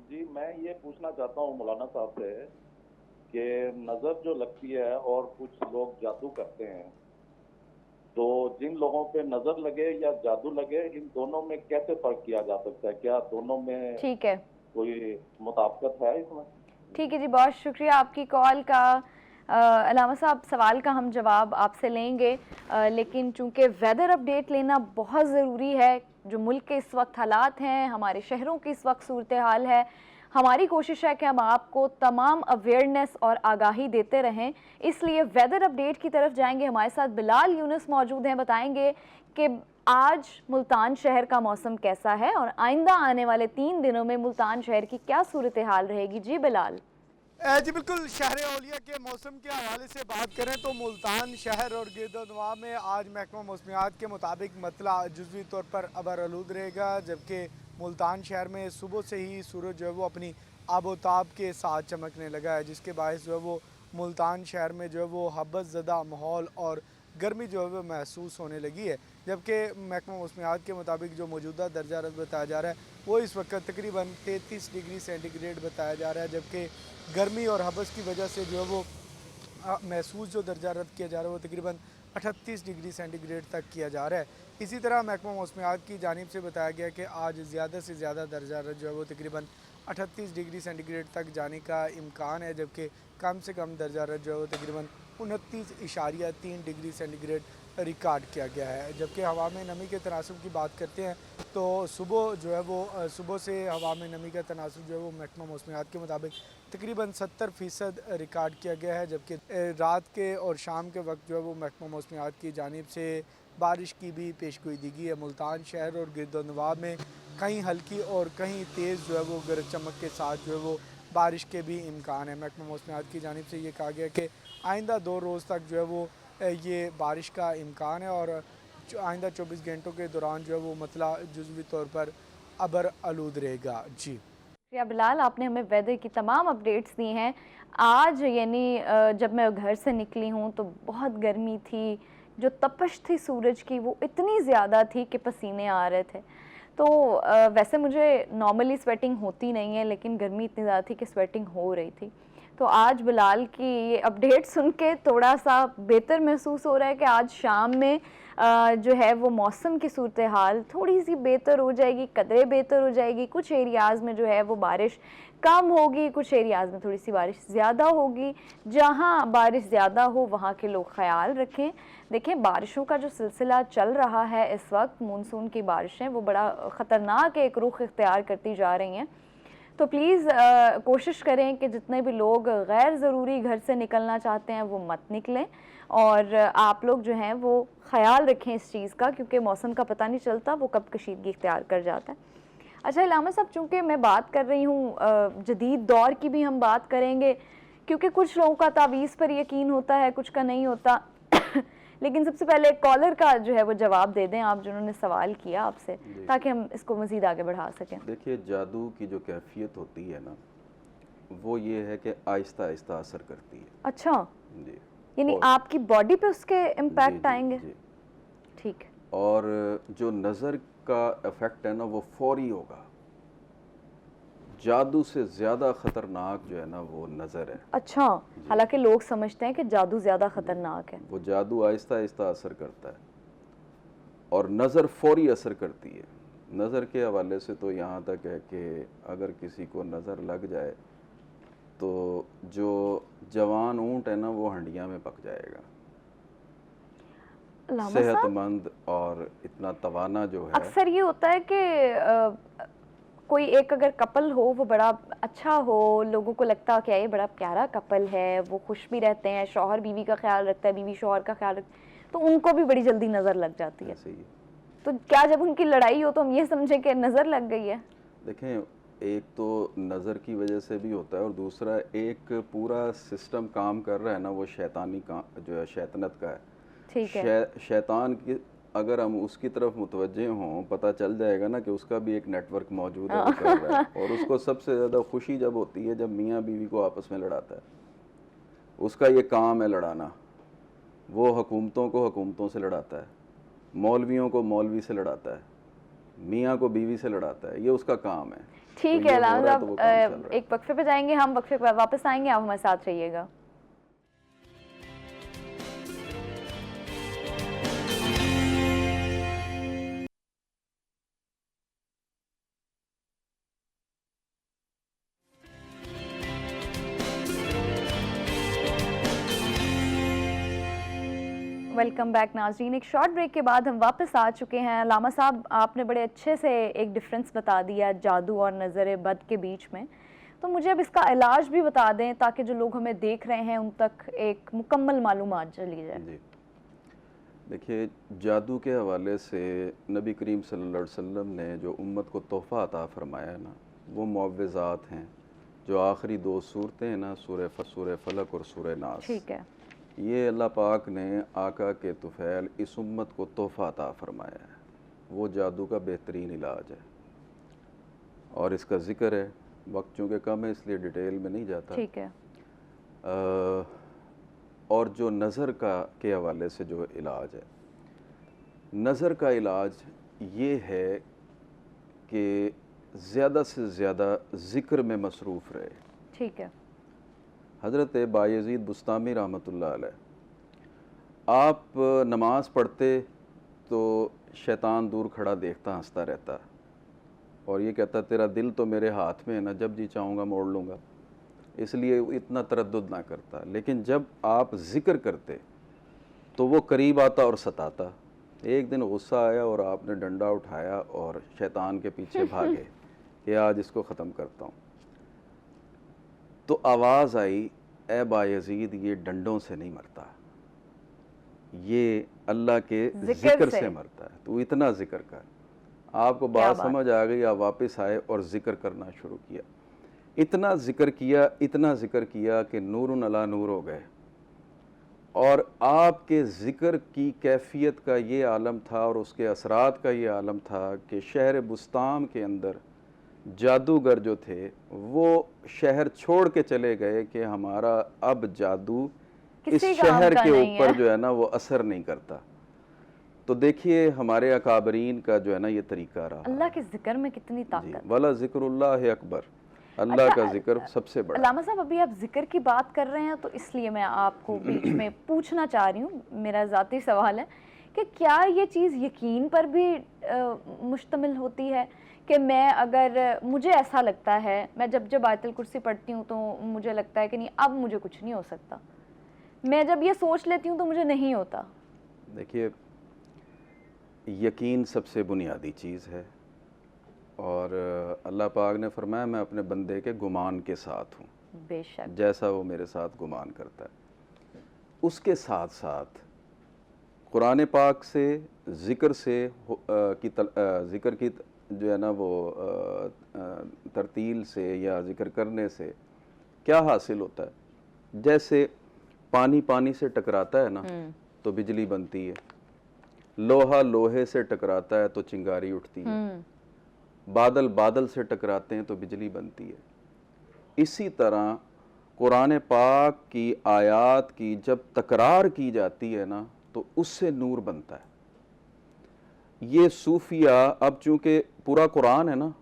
जी मैं ये पूछना चाहता हूँ मौलाना साहब से कि नज़र जो लगती है और कुछ लोग जादू करते हैं, तो जिन लोगों पे नज़र लगे या जादू लगे, इन दोनों में कैसे फ़र्क किया जा सकता है? क्या दोनों में ठीक है, कोई मुताबिकत है इसमें? ठीक है जी, बहुत शुक्रिया आपकी कॉल का। अलामा साहब, सवाल का हम जवाब आपसे लेंगे, लेकिन चूंकि वेदर अपडेट लेना बहुत ज़रूरी है, जो मुल्क के इस वक्त हालात हैं, हमारे शहरों की इस वक्त सूरत हाल है, हमारी कोशिश है कि हम आपको तमाम अवेयरनेस और आगाही देते रहें, इसलिए वेदर अपडेट की तरफ जाएंगे। हमारे साथ बिलाल यूनुस मौजूद हैं, बताएंगे कि आज मुल्तान शहर का मौसम कैसा है और आइंदा आने वाले 3 दिनों में मुल्तान शहर की क्या सूरत हाल रहेगी। जी बिलाल। जी बिल्कुल, शहर औलिया के मौसम के हवाले से बात करें तो मुल्तान शहर और गिरदोनवा में आज महकमा मौसमियात के मुताबिक मतला जुज़वी तौर पर अबर आलूद रहेगा, जबकि मुल्तान शहर में सुबह से ही सूरज जो है वो अपनी आबोताब के साथ चमकने लगा है, जिसके बायस जो है वो मुल्तान शहर में जो है वो हब्बत ज़दा माहौल और गर्मी जो है वो महसूस होने लगी है। जबकि महकमा मौसमियात के मुताबिक जो मौजूदा दर्जा हरारत बताया जा रहा है वो इस वक्त तकरीबन 33 डिग्री सेंटीग्रेड बताया जा रहा है, जबकि गर्मी और हबस की वजह से जो है वो महसूस जो दर्जा रद्द किया जा रहा है वो तकरीबन 38 डिग्री सेंटीग्रेड तक किया जा रहा है। इसी तरह महकमा मौसमियात की जानिब से बताया गया कि आज ज़्यादा से ज़्यादा दर्जा रद्द जो है वो तकरीबन 38 डिग्री सेंटीग्रेड तक जाने का इम्कान है, जबकि कम से कम दर्जा रद्द जो है वो तकरीबन 29.3 डिग्री सेंटीग्रेड रिकॉर्ड किया गया है। जबकि हवा में नमी के तनासब की बात करते हैं तो सुबह जो है वो सुबह से हवा में नमी का तनासब जो है वो महकमा मौसमियात के मुताबिक तकरीबन 70% रिकॉर्ड किया गया है, जबकि रात के और शाम के वक्त जो है वो महकमा मौसमियात की जानिब से बारिश की भी पेशगोई दी गई है। मुल्तान शहर और गिरदोनवा में कहीं हल्की और कहीं तेज़ जो है वो गरज चमक के साथ जो है वो बारिश के भी इम्कान है। महकमा मौसमियात की जानिब से ये कहा गया कि आइंदा 2 रोज़ तक जो है वो ये बारिश का इम्कान है और आइंदा 24 घंटों के दौरान जो है वो मतला जुज़वी तौर पर अबर आलूद रहेगा। जी बिलाल, आपने हमें वेदर की तमाम अपडेट्स दी हैं। आज यानी जब मैं घर से निकली हूँ तो बहुत गर्मी थी, जो तपश थी सूरज की वो इतनी ज़्यादा थी कि पसीने आ रहे थे। तो वैसे मुझे नॉर्मली स्वेटिंग होती नहीं है, लेकिन गर्मी इतनी ज़्यादा थी कि स्वेटिंग हो रही थी। तो आज बिलाल की ये अपडेट सुन के थोड़ा सा बेहतर महसूस हो रहा है कि आज शाम में जो है वो मौसम की सूरत हाल थोड़ी सी बेहतर हो जाएगी, कदरे बेहतर हो जाएगी। कुछ एरियाज़ में जो है वो बारिश कम होगी, कुछ एरियाज़ में थोड़ी सी बारिश ज़्यादा होगी। जहाँ बारिश ज़्यादा हो वहाँ के लोग ख्याल रखें। देखें, बारिशों का जो सिलसिला चल रहा है इस वक्त, मानसून की बारिशें वो बड़ा ख़तरनाक एक रुख इख्तियार करती जा रही हैं। तो प्लीज़ कोशिश करें कि जितने भी लोग गैर ज़रूरी घर से निकलना चाहते हैं वो मत निकलें, और आप लोग जो हैं वो ख्याल रखें इस चीज़ का, क्योंकि मौसम का पता नहीं चलता वो कब कशीदगी इख्तियार कर जाता है। अच्छा इलामा साहब, चूँकि मैं बात कर रही हूँ जदीद दौर की भी हम बात करेंगे, क्योंकि कुछ लोगों का तावीज़ पर यकीन होता है, कुछ का नहीं होता। लेकिन सबसे पहले कॉलर का जो है वो जवाब दे दें आप, जिन्होंने सवाल किया आपसे, ताकि हम इसको मज़ीद आगे बढ़ा सकें। देखिए, जादू की जो कैफियत होती है ना, वो ये है कि आहिस्ता आहिस्ता असर करती है। अच्छा जी, यानी आपकी बॉडी पे उसके इम्पैक्ट आएंगे। ठीक है। और जो नज़र का इफ़ेक्ट है ना वो फौरी होगा। जादू से ज़्यादा ख़तरनाक जो है ना वो नज़र है। अच्छा, हालांकि लोग समझते हैं कि जादू ज़्यादा ख़तरनाक है। वो जादू आहिस्ता आहिस्ता असर करता है और नज़र फौरी असर करती है। नज़र के हवाले से तो यहाँ तक है कि अगर किसी को नज़र लग जाए तो जो जवान ऊँट है ना वो हंडिया में पक जाएगा। सेहतमंद और इतना तवाना जो है। अक्सर ये होता है कि कोई एक अगर कपल हो वो बड़ा अच्छा हो, लोगों को लगता है कि ये बड़ा प्यारा कपल है, वो खुश भी रहते हैं, शौहर बीवी का ख्याल रखता है, बीवी शौहर का ख्याल रखती है, तो उनको भी बड़ी जल्दी नज़र लग जाती है। सही है। तो क्या जब उनकी लड़ाई हो तो हम ये समझें कि नज़र लग गई है? देखें, एक तो नज़र की वजह से भी होता है और दूसरा एक पूरा सिस्टम काम कर रहा है ना, वो शैतानी का जो है शैतानत का है। ठीक है। शैतान की अगर हम उसकी तरफ मुतवज्जे हों, पता चल जाएगा ना कि उसका भी एक नेटवर्क मौजूद है, कर रहा है। और उसको सबसे ज़्यादा खुशी जब होती है जब मियाँ बीवी को आपस में लड़ाता है। उसका ये काम है लड़ाना। वो हुकूमतों को हुकूमतों से लड़ाता है, मौलवियों को मौलवी से लड़ाता है, मियाँ को बीवी से लड़ाता है, ये उसका काम है। ठीक तो है ये हो लामा रहा है, तो साहब, वो काम चल रहा है। एक वक्फे पे जाएंगे, हम वक्फे पे वापस आएंगे, आप हमारे साथ रहिएगा। वेलकम बैक नाज़रीन। एक शॉर्ट ब्रेक के बाद हम वापस आ चुके हैं। लामा साहब, आपने बड़े अच्छे से एक डिफरेंस बता दिया जादू और नज़र बद के बीच में, तो मुझे अब इसका इलाज भी बता दें ताकि जो लोग हमें देख रहे हैं उन तक एक मुकम्मल मालूमात चली जाए। जी, देखिए, जादू के हवाले से नबी करीम सल्लल्लाहु अलैहि वसल्लम ने जो उम्मत को तोहफ़ा अता फरमाया है ना, वो मुअव्विज़ात हैं। जो आखिरी 2 सूरतें हैं ना, सूरह फलक और सूरह नास, ठीक है, ये अल्लाह पाक ने आका के तुफ़ैल इस उम्मत को तोहफ़ा अता फरमाया है। वो जादू का बेहतरीन इलाज है और इसका ज़िक्र है। वक्त चूँकि कम है इसलिए डिटेल में नहीं जाता। ठीक है। और जो नज़र का के हवाले से जो इलाज है, नज़र का इलाज ये है कि ज़्यादा से ज़्यादा ज़िक्र में मसरूफ़ रहे। ठीक है। हज़रत बायज़ीद बुस्तामी रहमतुल्लाह अलैह, आप नमाज़ पढ़ते तो शैतान दूर खड़ा देखता हंसता रहता और ये कहता तेरा दिल तो मेरे हाथ में है ना, जब जी चाहूँगा मोड़ लूँगा, इसलिए इतना तरद्दुद ना करता। लेकिन जब आप ज़िक्र करते तो वो करीब आता और सताता। एक दिन गुस्सा आया और आपने डंडा उठाया और शैतान के पीछे भागे कि आज इसको ख़त्म करता हूँ। तो आवाज़ आई, ए बायज़ीद, ये डंडों से नहीं मरता, ये अल्लाह के ज़िक्र से मरता है, तो इतना ज़िक्र कर। आपको बात समझ आ गई, आप वापस आए और ज़िक्र करना शुरू किया। इतना ज़िक्र किया, इतना ज़िक्र किया कि नूरुन अला नूर हो गए। और आपके ज़िक्र की कैफियत का ये आलम था और उसके असरात का ये आलम था कि शहर बुस्ताम के अंदर जादूगर जो थे वो शहर छोड़ के चले गए कि हमारा अब जादू इस शहर के ऊपर जो है ना वो असर नहीं करता। तो देखिए हमारे अकाबरीन का जो है ना ये तरीका रहा। अल्लाह के ज़िक्र में कितनी ताकत। वला ज़िक्रुल्लाह अकबर, अल्लाह का ज़िक्र सबसे बड़ा। लामा साहब, अभी आप ज़िक्र की बात कर रहे हैं तो इसलिए मैं आपको बीच में पूछना चाह रही हूँ, मेरा ज़ाती सवाल है कि क्या ये चीज़ यकीन पर भी मुश्तमिल होती है कि मैं अगर, मुझे ऐसा लगता है, मैं जब आयतुल कुर्सी पढ़ती हूँ तो मुझे लगता है कि नहीं अब मुझे कुछ नहीं हो सकता, मैं जब ये सोच लेती हूँ तो मुझे नहीं होता। देखिए, यकीन सबसे बुनियादी चीज़ है और अल्लाह पाक ने फरमाया मैं अपने बंदे के गुमान के साथ हूँ, बेशक, जैसा वो मेरे साथ गुमान करता है। उसके साथ साथ कुरान पाक से ज़िक्र से ज़िक्र की जो है ना वो तरतील से या ज़िक्र करने से क्या हासिल होता है। जैसे पानी पानी से टकराता है ना तो बिजली बनती है, लोहा लोहे से टकराता है तो चिंगारी उठती है, बादल बादल से टकराते हैं तो बिजली बनती है। इसी तरह कुरान पाक की आयात की जब तकरार की जाती है ना तो उससे नूर बनता है। ये सूफिया, अब चूंकि पूरा कुरान है ना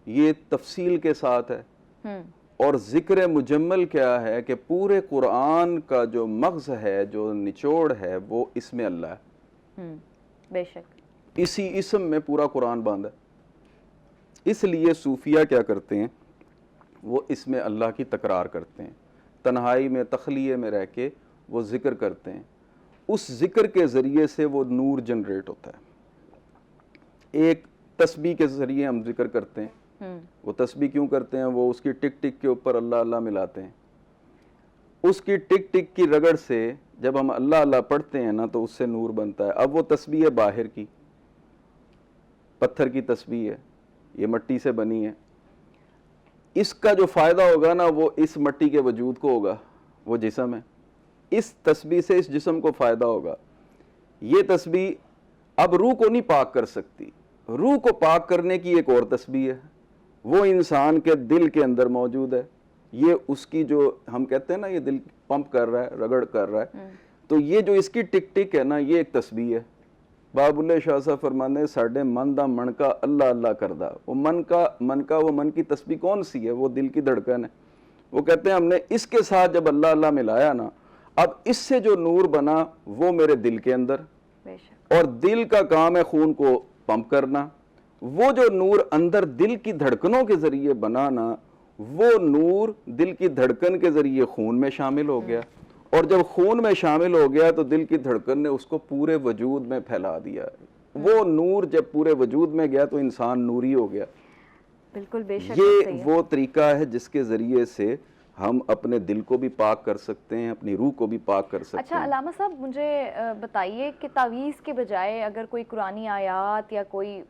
ये तफसील के साथ है और ज़िक्र मुजम्मल क्या है कि पूरे कुरान का जो मग़ज़ है, जो निचोड़ है, वो इसमें अल्लाह है। बेशक, इसी इसम में पूरा कुरान बांधा है। इसलिए सूफिया क्या करते हैं, वो इसमें अल्लाह की तकरार करते हैं, तन्हाई में तखलिये में रह के वो ज़िक्र करते हैं। उस ज़िक्र के ज़रिए से वो नूर जनरेट होता है। एक तस्बीह के ज़रिए हम ज़िक्र करते हैं, वो तस्बीह क्यों करते हैं, वो उसकी टिक टिक के ऊपर अल्लाह अल्लाह मिलाते हैं। उसकी टिक टिक की रगड़ से जब हम अल्लाह अल्लाह पढ़ते हैं ना तो उससे नूर बनता है। अब वो तस्बीह है बाहर की, पत्थर की तस्बीह है, ये मिट्टी से बनी है, इसका जो फ़ायदा होगा ना वो इस मिट्टी के वजूद को होगा, वो जिस्म है, इस तस्बीह से इस जिस्म को फ़ायदा होगा। ये तस्बीह अब रूह को नहीं पाक कर सकती, रूह को पाक करने की एक और तस्बीह है, वो इंसान के दिल के अंदर मौजूद है। ये उसकी जो हम कहते हैं ना ये दिल पंप कर रहा है, रगड़ कर रहा है, तो ये जो इसकी टिक टिक है ना ये एक तस्बीह है। बाबुल्ले शाह साहब फरमाते हैं साढ़े मन दा मन का अल्लाह अल्लाह करदा। वो मन की तस्बीह कौन सी है? वो दिल की धड़कन है। वो कहते हैं हमने इसके साथ जब अल्लाह अल्लाह मिलाया ना, अब इससे जो नूर बना वो मेरे दिल के अंदर, और दिल का काम है खून को पंप करना। वो जो नूर अंदर दिल की धड़कनों के जरिए बना ना, वो नूर दिल की धड़कन के जरिए खून में शामिल हो गया, और जब खून में शामिल हो गया तो दिल की धड़कन ने उसको पूरे वजूद में फैला दिया। वो नूर जब पूरे वजूद में गया तो इंसान नूरी हो गया। बिल्कुल, बेशक ये वो तरीका है जिसके जरिए से हम अपने दिल को भी पाक कर सकते हैं, अपनी रूह को भी पाक कर सकते अच्छा हैं। अलामा साहब, मुझे बताइए कि तावीज़ के बजाय अगर कोई कुरानी आयात या कोई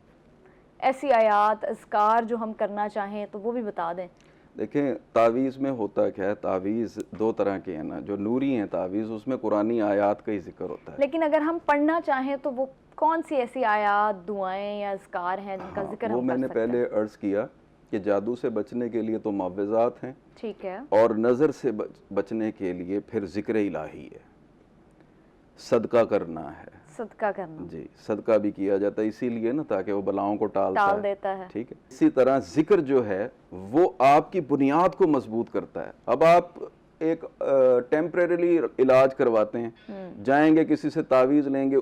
ऐसी आयात अज़कार जो हम करना चाहें तो वो भी बता दें। देखें, तावीज़ में होता क्या है, तावीज़ दो तरह के हैं ना, जो नूरी हैं तावीज़, उसमें कुरानी आयात का ही जिक्र होता है। लेकिन अगर हम पढ़ना चाहें तो वो कौन सी ऐसी आयात, दुआएं या अज़कार हैं जिनका जिक्र वो हम कर मैंने सकते हैं? पहले अर्ज़ किया कि जादू से बचने के लिए तो मुआवज़ात हैं, ठीक है, और नज़र से बचने के लिए फिर जिक्र इलाही है, सदका करना है। सदका करना, जी, सदका भी किया जाता है इसीलिए ना, ताकि वो बलाओं को टाल देता है। ठीक है। इसी तरह जिक्र जो है वो आपकी बुनियाद को मजबूत करता है। अब आप एक टेम्परेरी इलाज करवाते हैं, जाएंगे किसी से तावीज़ लेंगे,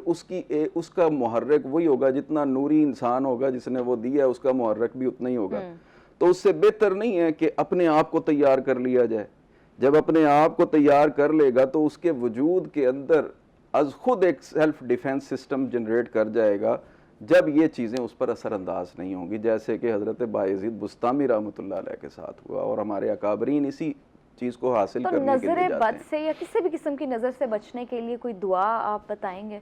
उसका मुहर्रिक वही होगा जितना नूरी इंसान होगा जिसने वो दिया, उसका मुहर्रिक भी उतना ही होगा। तो उससे बेहतर नहीं है कि अपने आप को तैयार कर लिया जाए। जब अपने आप को तैयार कर लेगा तो उसके वजूद के अंदर अज खुद एक सेल्फ डिफेंस सिस्टम जनरेट कर जाएगा, जब ये चीज़ें उस पर असरअंदाज नहीं होंगी, जैसे कि हज़रत बायज़ीद बुस्तामी रहमतुल्लाह अलैह के साथ हुआ, और हमारे अकाबरीन इसी चीज़ को हासिल तो करने के लिए नजर जाते बद हैं। से या किसी भी किस्म की नज़र से बचने के लिए कोई दुआ आप बताएंगे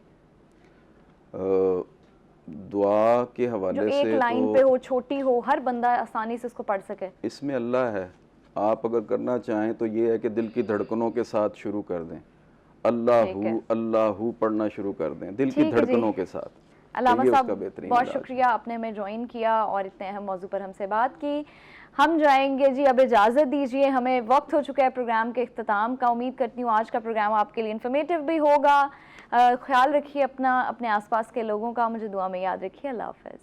दुआ के जो हवाले एक से लाइन पे हो, छोटी हो, हर बंदा आसानी से उसको पढ़ सके? इसमें अल्लाह है। आप अगर करना चाहें तो ये है कि दिल की धड़कनों के साथ शुरू कर दें, अल्लाहू अल्लाहू पढ़ना शुरू कर दें दिल की ठीक है जी। धड़कनों के साथ। अलामा ये साहब, उसका बेहतरीन बहुत इलाज है। शुक्रिया, आपने हमें ज्वाइन किया और इतने अहम मौजू पर हमसे बात की। हम जाएंगे जी, अब इजाज़त दीजिए, हमें वक्त हो चुका है प्रोग्राम के इख्तिताम का। उम्मीद करती हूँ आज का प्रोग्राम आपके लिए इन्फॉर्मेटिव भी होगा। ख्याल रखिए अपना, अपने आसपास के लोगों का, मुझे दुआ में याद रखिए। अल्लाह हाफ़िज़।